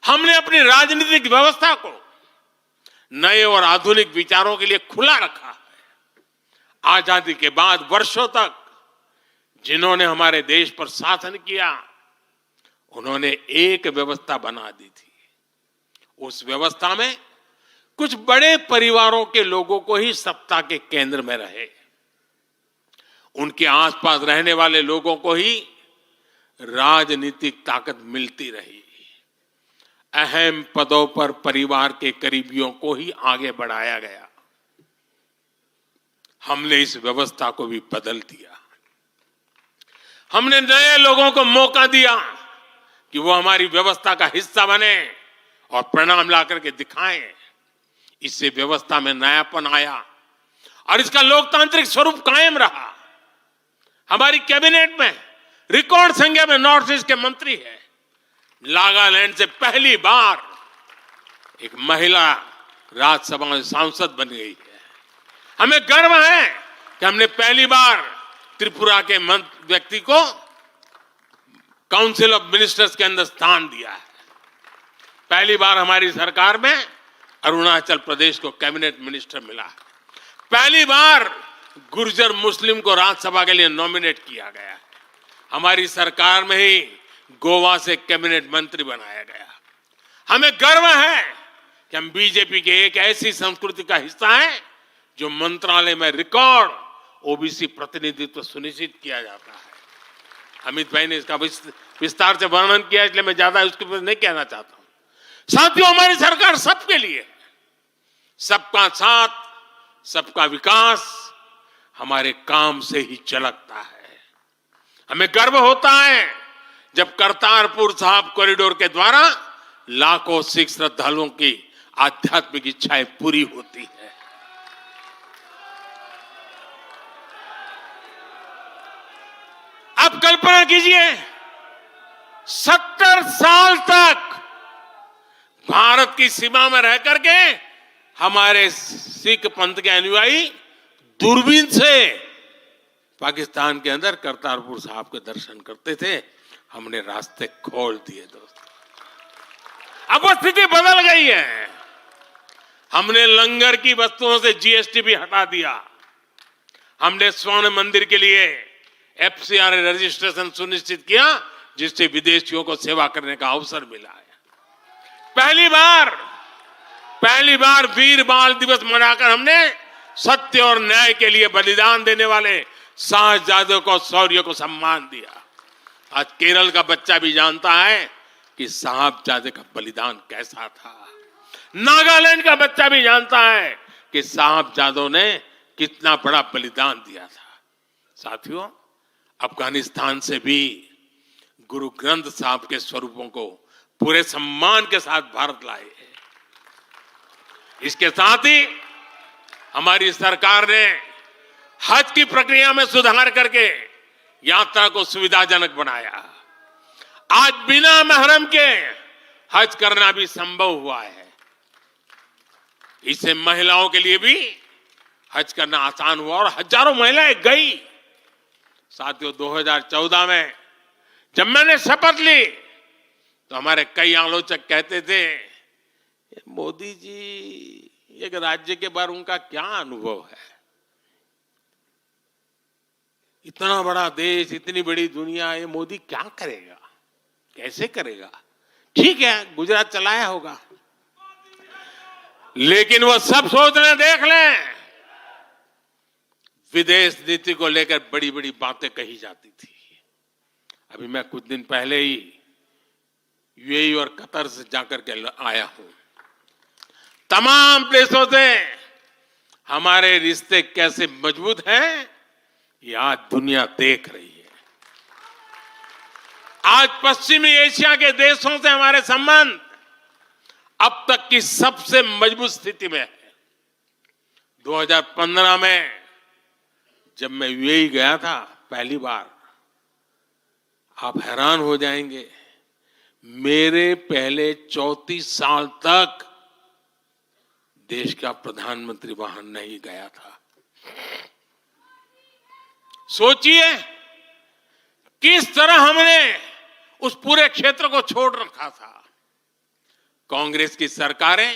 हमने अपनी राजनीतिक व्यवस्था को नए और आधुनिक विचारों के लिए खुला रखा है। आजादी के बाद वर्षों तक जिन्होंने हमारे देश पर शासन किया, उन्होंने एक व्यवस्था बना दी थी। उस व्यवस्था में कुछ बड़े परिवारों के लोगों को ही सत्ता के केंद्र में रहे, उनके आसपास रहने वाले लोगों को ही राजनीतिक ताकत मिलती रही। अहम पदों पर परिवार के करीबियों को ही आगे बढ़ाया गया। हमने इस व्यवस्था को भी बदल दिया। हमने नए लोगों को मौका दिया कि वो हमारी व्यवस्था का हिस्सा बने और परिणाम ला करके दिखाएं। इससे व्यवस्था में नयापन आया और इसका लोकतांत्रिक स्वरूप कायम रहा। हमारी कैबिनेट में रिकॉर्ड संख्या में नॉर्थ ईस्ट के मंत्री हैं। नागालैंड से पहली बार एक महिला राज्यसभा में सांसद बन गई है। हमें गर्व है कि हमने पहली बार त्रिपुरा के व्यक्ति को काउंसिल ऑफ मिनिस्टर्स के अंदर स्थान दिया है। पहली बार हमारी सरकार में अरुणाचल प्रदेश को कैबिनेट मिनिस्टर मिला है। पहली बार गुर्जर मुस्लिम को राज्यसभा के लिए नॉमिनेट किया गया है। हमारी सरकार में ही गोवा से कैबिनेट मंत्री बनाया गया। हमें गर्व है कि हम बीजेपी के एक ऐसी संस्कृति का हिस्सा है जो मंत्रालय में रिकॉर्ड ओबीसी प्रतिनिधित्व सुनिश्चित किया जाता है। अमित भाई ने इसका विस्तार से वर्णन किया, इसलिए मैं ज्यादा उसके ऊपर नहीं कहना चाहता हूं। साथियों, हमारी सरकार सबके लिए है। सबका साथ, सबका विकास हमारे काम से ही झलकता है। हमें गर्व होता है जब करतारपुर साहिब कॉरिडोर के द्वारा लाखों सिख श्रद्धालुओं की आध्यात्मिक इच्छाएं पूरी होती है। अब कल्पना कीजिए, 70 साल तक भारत की सीमा में रह करके हमारे सिख पंथ के अनुयायी दूरबीन से पाकिस्तान के अंदर करतारपुर साहिब के दर्शन करते थे। हमने रास्ते खोल दिए दोस्तों। अब वो स्थिति बदल गई है। हमने लंगर की वस्तुओं से जीएसटी भी हटा दिया। हमने स्वर्ण मंदिर के लिए एफसीआर रजिस्ट्रेशन सुनिश्चित किया, जिससे विदेशियों को सेवा करने का अवसर मिला है। पहली बार वीर बाल दिवस मनाकर हमने सत्य और न्याय के लिए बलिदान देने वाले साहसजादों को, शौर्य को सम्मान दिया। आज केरल का बच्चा भी जानता है कि साहबजादे का बलिदान कैसा था। नागालैंड का बच्चा भी जानता है कि साहबजादों ने कितना बड़ा बलिदान दिया था। साथियों, अफगानिस्तान से भी गुरु ग्रंथ साहब के स्वरूपों को पूरे सम्मान के साथ भारत लाए हैं। इसके साथ ही हमारी सरकार ने हज की प्रक्रिया में सुधार करके यात्रा को सुविधाजनक बनाया। आज बिना महरम के हज करना भी संभव हुआ है। इससे महिलाओं के लिए भी हज करना आसान हुआ और हजारों महिलाएं गई। साथियों, 2014 में जब मैंने शपथ ली तो हमारे कई आलोचक कहते थे, मोदी जी एक राज्य के बारे उनका क्या अनुभव है, इतना बड़ा देश, इतनी बड़ी दुनिया, ये मोदी क्या करेगा, कैसे करेगा। ठीक है, गुजरात चलाया होगा, लेकिन वो सब सोचने देख लें, विदेश नीति को लेकर बड़ी बड़ी बातें कही जाती थी। अभी मैं कुछ दिन पहले ही यूएई और कतर से जाकर के आया हूं। तमाम देशों से हमारे रिश्ते कैसे मजबूत हैं, ये आज दुनिया देख रही है। आज पश्चिमी एशिया के देशों से हमारे संबंध अब तक की सबसे मजबूत स्थिति में है। 2015 में जब मैं यूएई गया था पहली बार, आप हैरान हो जाएंगे, मेरे पहले 34 साल तक देश का प्रधानमंत्री वहां नहीं गया था। सोचिए किस तरह हमने उस पूरे क्षेत्र को छोड़ रखा था। कांग्रेस की सरकारें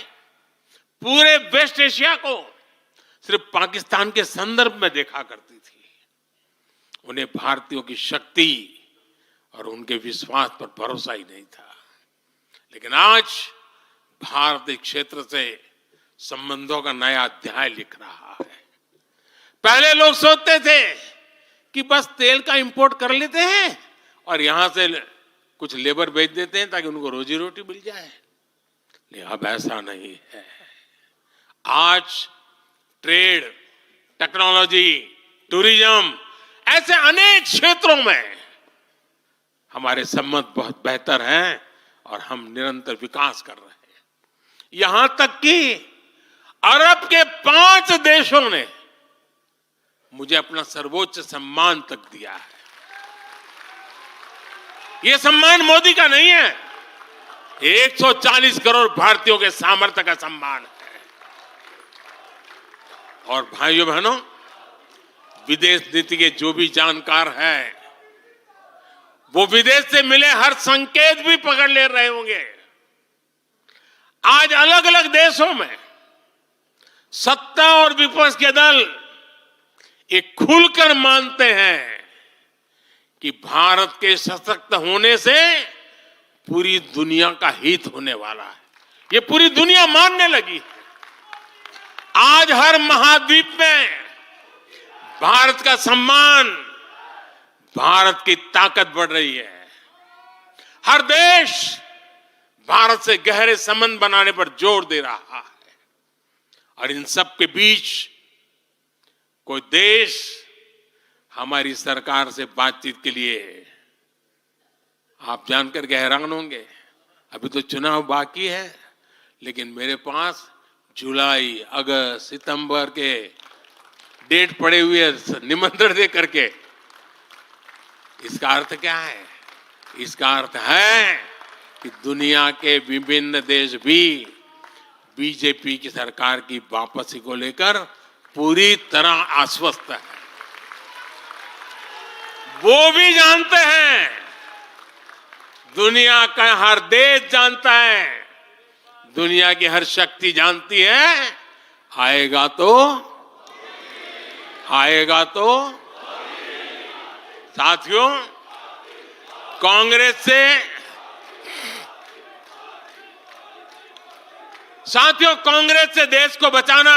पूरे वेस्ट एशिया को सिर्फ पाकिस्तान के संदर्भ में देखा करती थी। उन्हें भारतीयों की शक्ति और उनके विश्वास पर भरोसा ही नहीं था। लेकिन आज भारत इस क्षेत्र से संबंधों का नया अध्याय लिख रहा है। पहले लोग सोचते थे कि बस तेल का इंपोर्ट कर लेते हैं और यहां से कुछ लेबर भेज देते हैं ताकि उनको रोजी रोटी मिल जाए, लेकिन अब ऐसा नहीं है। आज ट्रेड, टेक्नोलॉजी, टूरिज्म, ऐसे अनेक क्षेत्रों में हमारे संबंध बहुत बेहतर हैं और हम निरंतर विकास कर रहे हैं। यहां तक कि अरब के 5 देशों ने मुझे अपना सर्वोच्च सम्मान तक दिया है। यह सम्मान मोदी का नहीं है, 140 करोड़ भारतीयों के सामर्थ्य का सम्मान है। और भाइयों बहनों, विदेश नीति के जो भी जानकार हैं, वो विदेश से मिले हर संकेत भी पकड़ ले रहे होंगे। आज अलग अलग देशों में सत्ता और विपक्ष के दल ये खुलकर मानते हैं कि भारत के सशक्त होने से पूरी दुनिया का हित होने वाला है। ये पूरी दुनिया मानने लगी है। आज हर महाद्वीप में भारत का सम्मान, भारत की ताकत बढ़ रही है। हर देश भारत से गहरे संबंध बनाने पर जोर दे रहा है। और इन सब के बीच कोई देश हमारी सरकार से बातचीत के लिए, आप जानकर के हैरान होंगे, अभी तो चुनाव बाकी है, लेकिन मेरे पास जुलाई, अगस्त, सितंबर के डेट पड़े हुए निमंत्रण दे करके। इसका अर्थ क्या है? इसका अर्थ है कि दुनिया के विभिन्न देश भी बीजेपी की सरकार की वापसी को लेकर पूरी तरह आश्वस्त है। वो भी जानते हैं, दुनिया का हर देश जानता है, दुनिया की हर शक्ति जानती है, आएगा तो साथियों, कांग्रेस से देश को बचाना,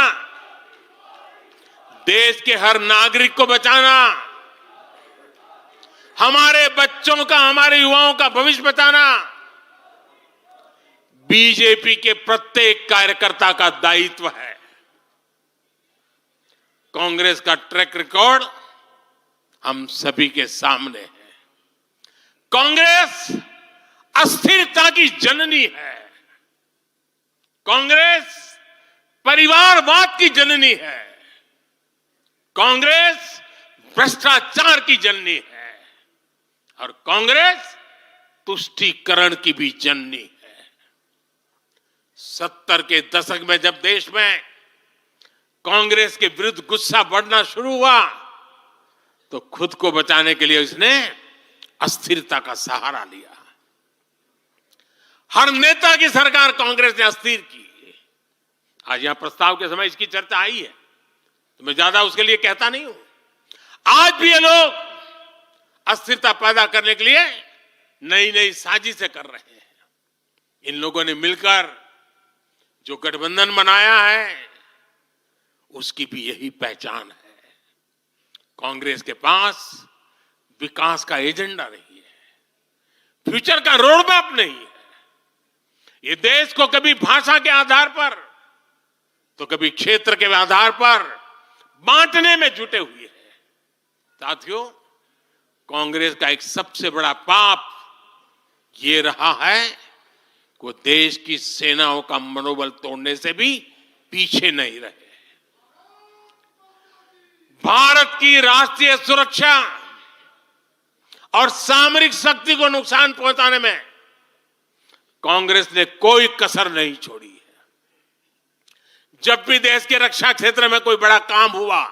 देश के हर नागरिक को बचाना, हमारे बच्चों का, हमारे युवाओं का भविष्य बचाना बीजेपी के प्रत्येक कार्यकर्ता का दायित्व है। कांग्रेस का ट्रैक रिकॉर्ड हम सभी के सामने है। कांग्रेस अस्थिरता की जननी है। कांग्रेस परिवारवाद की जननी है। कांग्रेस भ्रष्टाचार की जननी है। और कांग्रेस तुष्टीकरण की भी जननी है। 70 के दशक में जब देश में कांग्रेस के विरुद्ध गुस्सा बढ़ना शुरू हुआ तो खुद को बचाने के लिए उसने अस्थिरता का सहारा लिया। हर नेता की सरकार कांग्रेस ने अस्थिर की। आज यहां प्रस्ताव के समय इसकी चर्चा आई है तो मैं ज्यादा उसके लिए कहता नहीं हूं। आज भी ये लोग अस्थिरता पैदा करने के लिए नई नई साजिशें कर रहे हैं। इन लोगों ने मिलकर जो गठबंधन बनाया है उसकी भी यही पहचान है। कांग्रेस के पास विकास का एजेंडा नहीं है, फ्यूचर का रोड मैप नहीं है। ये देश को कभी भाषा के आधार पर तो कभी क्षेत्र के आधार पर बांटने में जुटे हुए हैं। साथियों, कांग्रेस का एक सबसे बड़ा पाप ये रहा है कि वो देश की सेनाओं का मनोबल तोड़ने से भी पीछे नहीं रहे। भारत की राष्ट्रीय सुरक्षा और सामरिक शक्ति को नुकसान पहुंचाने में कांग्रेस ने कोई कसर नहीं छोड़ी है। जब भी देश के रक्षा क्षेत्र में कोई बड़ा काम हुआ,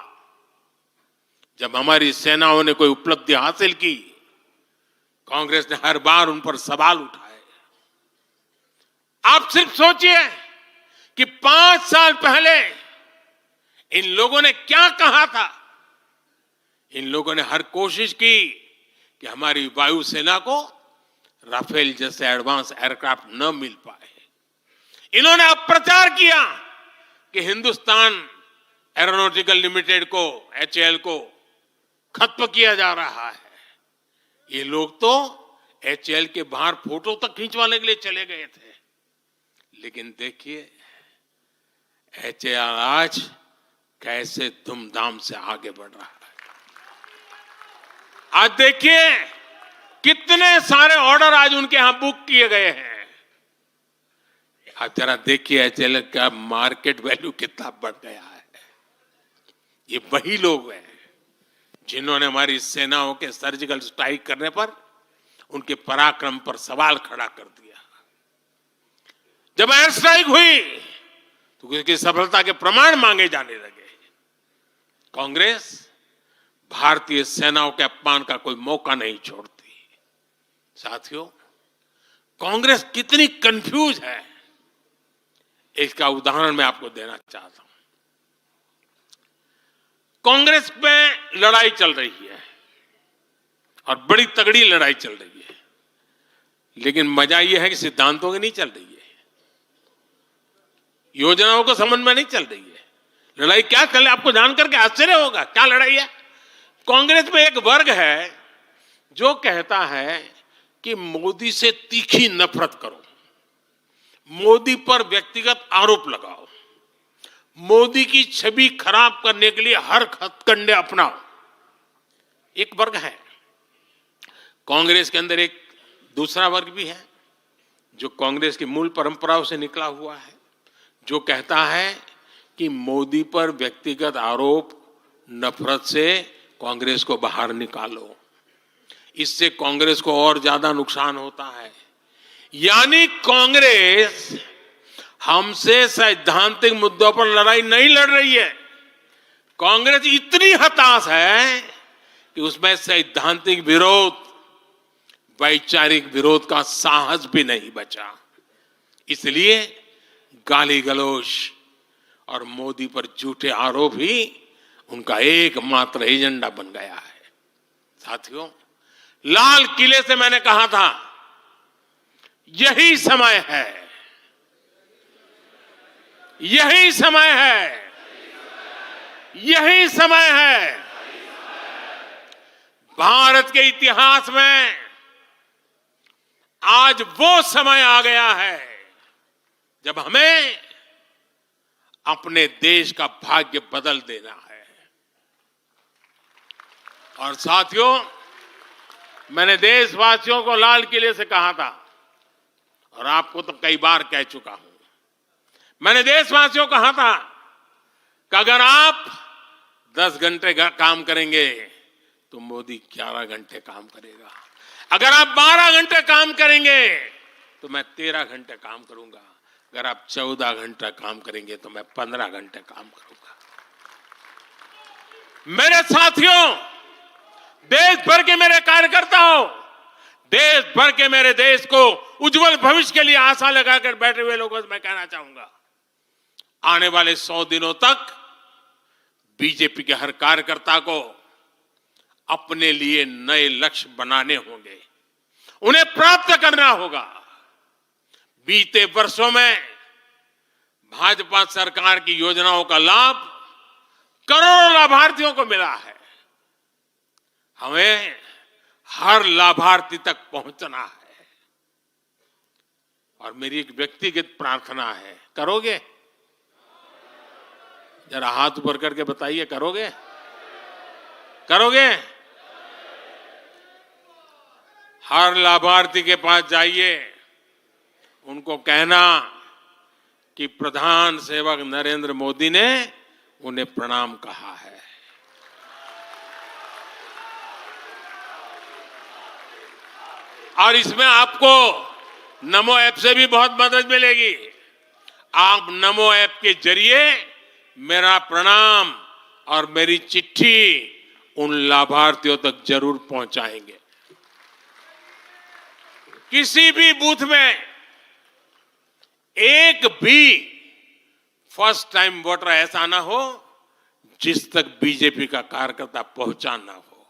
जब हमारी सेनाओं ने कोई उपलब्धि हासिल की, कांग्रेस ने हर बार उन पर सवाल उठाए। आप सिर्फ सोचिए कि 5 साल पहले इन लोगों ने क्या कहा था। इन लोगों ने हर कोशिश की कि हमारी वायुसेना को राफेल जैसे एडवांस एयरक्राफ्ट न मिल पाए। इन्होंने अप्रचार किया कि हिंदुस्तान एरोनॉटिकल लिमिटेड को, HAL को खत्म किया जा रहा है। ये लोग तो HAL के बाहर फोटो तक खींचवाने के लिए चले गए थे। लेकिन देखिए HAL आज कैसे धूमधाम से आगे बढ़ रहा है। आज देखिए कितने सारे ऑर्डर आज उनके यहां बुक किए गए हैं। आप जरा देखिए HAL का मार्केट वैल्यू कितना बढ़ गया है। ये वही लोग हैं जिन्होंने हमारी सेनाओं के सर्जिकल स्ट्राइक करने पर उनके पराक्रम पर सवाल खड़ा कर दिया। जब एयर स्ट्राइक हुई तो उसकी सफलता के प्रमाण मांगे जाने लगे। कांग्रेस भारतीय सेनाओं के अपमान का कोई मौका नहीं छोड़ती। साथियों, कांग्रेस कितनी कंफ्यूज है इसका उदाहरण मैं आपको देना चाहता हूं। कांग्रेस में लड़ाई चल रही है और बड़ी तगड़ी लड़ाई चल रही है, लेकिन मजा यह है कि सिद्धांतों की नहीं चल रही है, योजनाओं को समझ में नहीं चल रही है। लड़ाई क्या चल रही है आपको जानकर के आश्चर्य होगा। क्या लड़ाई है? कांग्रेस में एक वर्ग है जो कहता है कि मोदी से तीखी नफरत करो, मोदी पर व्यक्तिगत आरोप लगाओ, मोदी की छवि खराब करने के लिए हर हथकंडे अपनाओ। एक वर्ग है। कांग्रेस के अंदर एक दूसरा वर्ग भी है जो कांग्रेस की मूल परंपराओं से निकला हुआ है, जो कहता है कि मोदी पर व्यक्तिगत आरोप, नफरत से कांग्रेस को बाहर निकालो, इससे कांग्रेस को और ज्यादा नुकसान होता है। यानी कांग्रेस हमसे सैद्धांतिक मुद्दों पर लड़ाई नहीं लड़ रही है। कांग्रेस इतनी हताश है कि उसमें सैद्धांतिक विरोध, वैचारिक विरोध का साहस भी नहीं बचा। इसलिए गाली गलौज और मोदी पर झूठे आरोप ही उनका एकमात्र एजेंडा बन गया है। साथियों, लाल किले से मैंने कहा था यही समय है, यही समय है, यही समय है। भारत के इतिहास में आज वो समय आ गया है जब हमें अपने देश का भाग्य बदल देना है। और साथियों, मैंने देशवासियों को लाल किले से कहा था और आपको तो कई बार कह चुका हूं। मैंने देशवासियों को कहा था कि अगर आप 10 घंटे काम करेंगे तो मोदी 11 घंटे काम करेगा। अगर आप 12 घंटे काम करेंगे तो मैं 13 घंटे काम करूंगा। अगर आप 14 घंटा काम करेंगे तो मैं 15 घंटे काम करूंगा। मेरे साथियों, देश भर के मेरे कार्यकर्ताओं, देश भर के मेरे देश को उज्जवल भविष्य के लिए आशा लगाकर बैठे हुए लोगों से मैं कहना चाहूंगा, आने वाले 100 दिनों तक बीजेपी के हर कार्यकर्ता को अपने लिए नए लक्ष्य बनाने होंगे, उन्हें प्राप्त करना होगा। बीते वर्षों में भाजपा सरकार की योजनाओं का लाभ करोड़ों लाभार्थियों को मिला है। हमें हर लाभार्थी तक पहुंचना है। और मेरी एक व्यक्तिगत प्रार्थना है, करोगे? जरा हाथ ऊपर करके बताइए, करोगे? करोगे? हर लाभार्थी के पास जाइए, उनको कहना कि प्रधान सेवक नरेंद्र मोदी ने उन्हें प्रणाम कहा है। और इसमें आपको नमो ऐप से भी बहुत मदद मिलेगी। आप नमो ऐप के जरिए मेरा प्रणाम और मेरी चिट्ठी उन लाभार्थियों तक जरूर पहुंचाएंगे। किसी भी बूथ में एक भी फर्स्ट टाइम वोटर ऐसा ना हो जिस तक बीजेपी का कार्यकर्ता पहुंचा ना हो।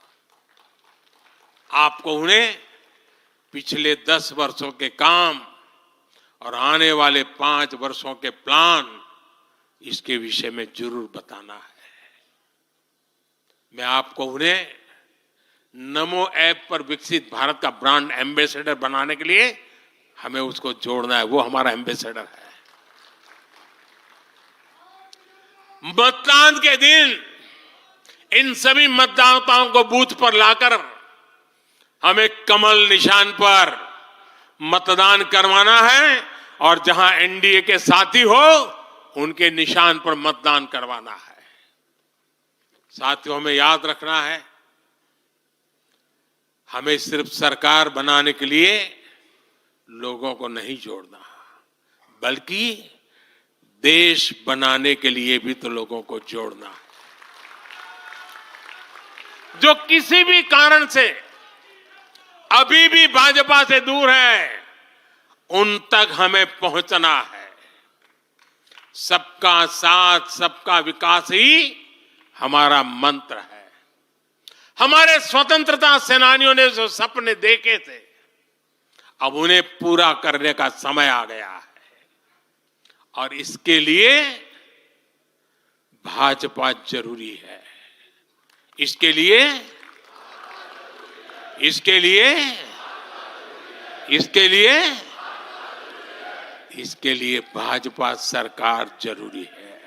आपको उन्हें पिछले 10 वर्षों के काम और आने वाले 5 वर्षों के प्लान, इसके विषय में जरूर बताना है। मैं आपको उन्हें नमो ऐप पर विकसित भारत का ब्रांड एम्बेसडर बनाने के लिए हमें उसको जोड़ना है। वो हमारा एम्बेसडर है। मतदान के दिन इन सभी मतदाताओं को बूथ पर लाकर हमें कमल निशान पर मतदान करवाना है और जहां एनडीए के साथी हो उनके निशान पर मतदान करवाना है। साथियों, हमें याद रखना है, हमें सिर्फ सरकार बनाने के लिए लोगों को नहीं जोड़ना, बल्कि देश बनाने के लिए भी तो लोगों को जोड़ना है। जो किसी भी कारण से अभी भी भाजपा से दूर है, उन तक हमें पहुंचना है। सबका साथ, सबका विकास ही हमारा मंत्र है। हमारे स्वतंत्रता सेनानियों ने जो सपने देखे थे, अब उन्हें पूरा करने का समय आ गया है। और इसके लिए भाजपा जरूरी है। इसके लिए भाजपा सरकार जरूरी है।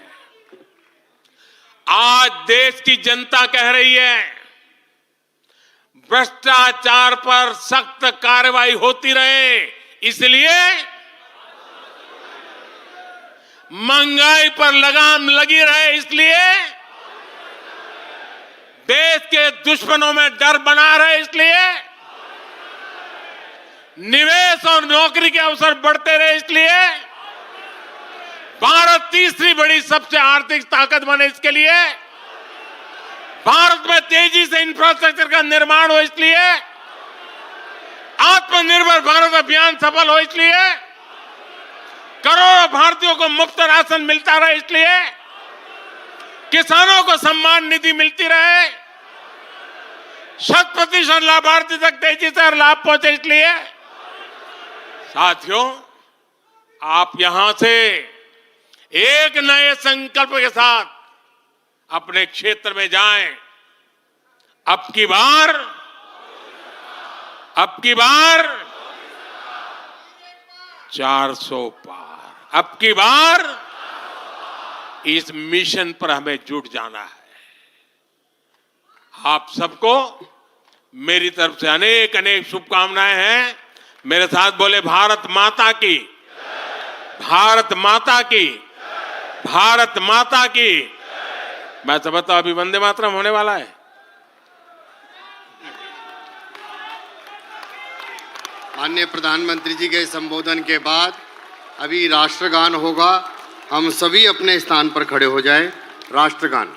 आज देश की जनता कह रही है, भ्रष्टाचार पर सख्त कार्रवाई होती रहे, इसलिए महंगाई पर लगाम लगी रहे, इसलिए देश के दुश्मनों में डर बना रहे, इसलिए निवेश और नौकरी के अवसर बढ़ते रहे, इसलिए भारत तीसरी बड़ी सबसे आर्थिक ताकत बने, इसके लिए भारत में तेजी से इंफ्रास्ट्रक्चर का निर्माण हो, इसलिए आत्मनिर्भर भारत अभियान सफल हो, इसलिए करोड़ों भारतीयों को मुफ्त राशन मिलता रहे, इसलिए किसानों को सम्मान निधि मिलती रहे, 100% लाभार्थी तक तेजी से लाभ पहुंचे, इसलिए साथियों, आप यहां से एक नए संकल्प के साथ अपने क्षेत्र में जाएं। अब की बार 400 पार, अब की बार इस मिशन पर हमें जुट जाना है। आप सबको मेरी तरफ से अनेक अनेक शुभकामनाएं हैं। मेरे साथ बोले, भारत माता की, भारत माता की, भारत माता की। मैं समझता हूं अभी वंदे मातरम होने वाला है। माननीय प्रधानमंत्री जी के संबोधन के बाद अभी राष्ट्रगान होगा। हम सभी अपने स्थान पर खड़े हो जाएं। राष्ट्रगान।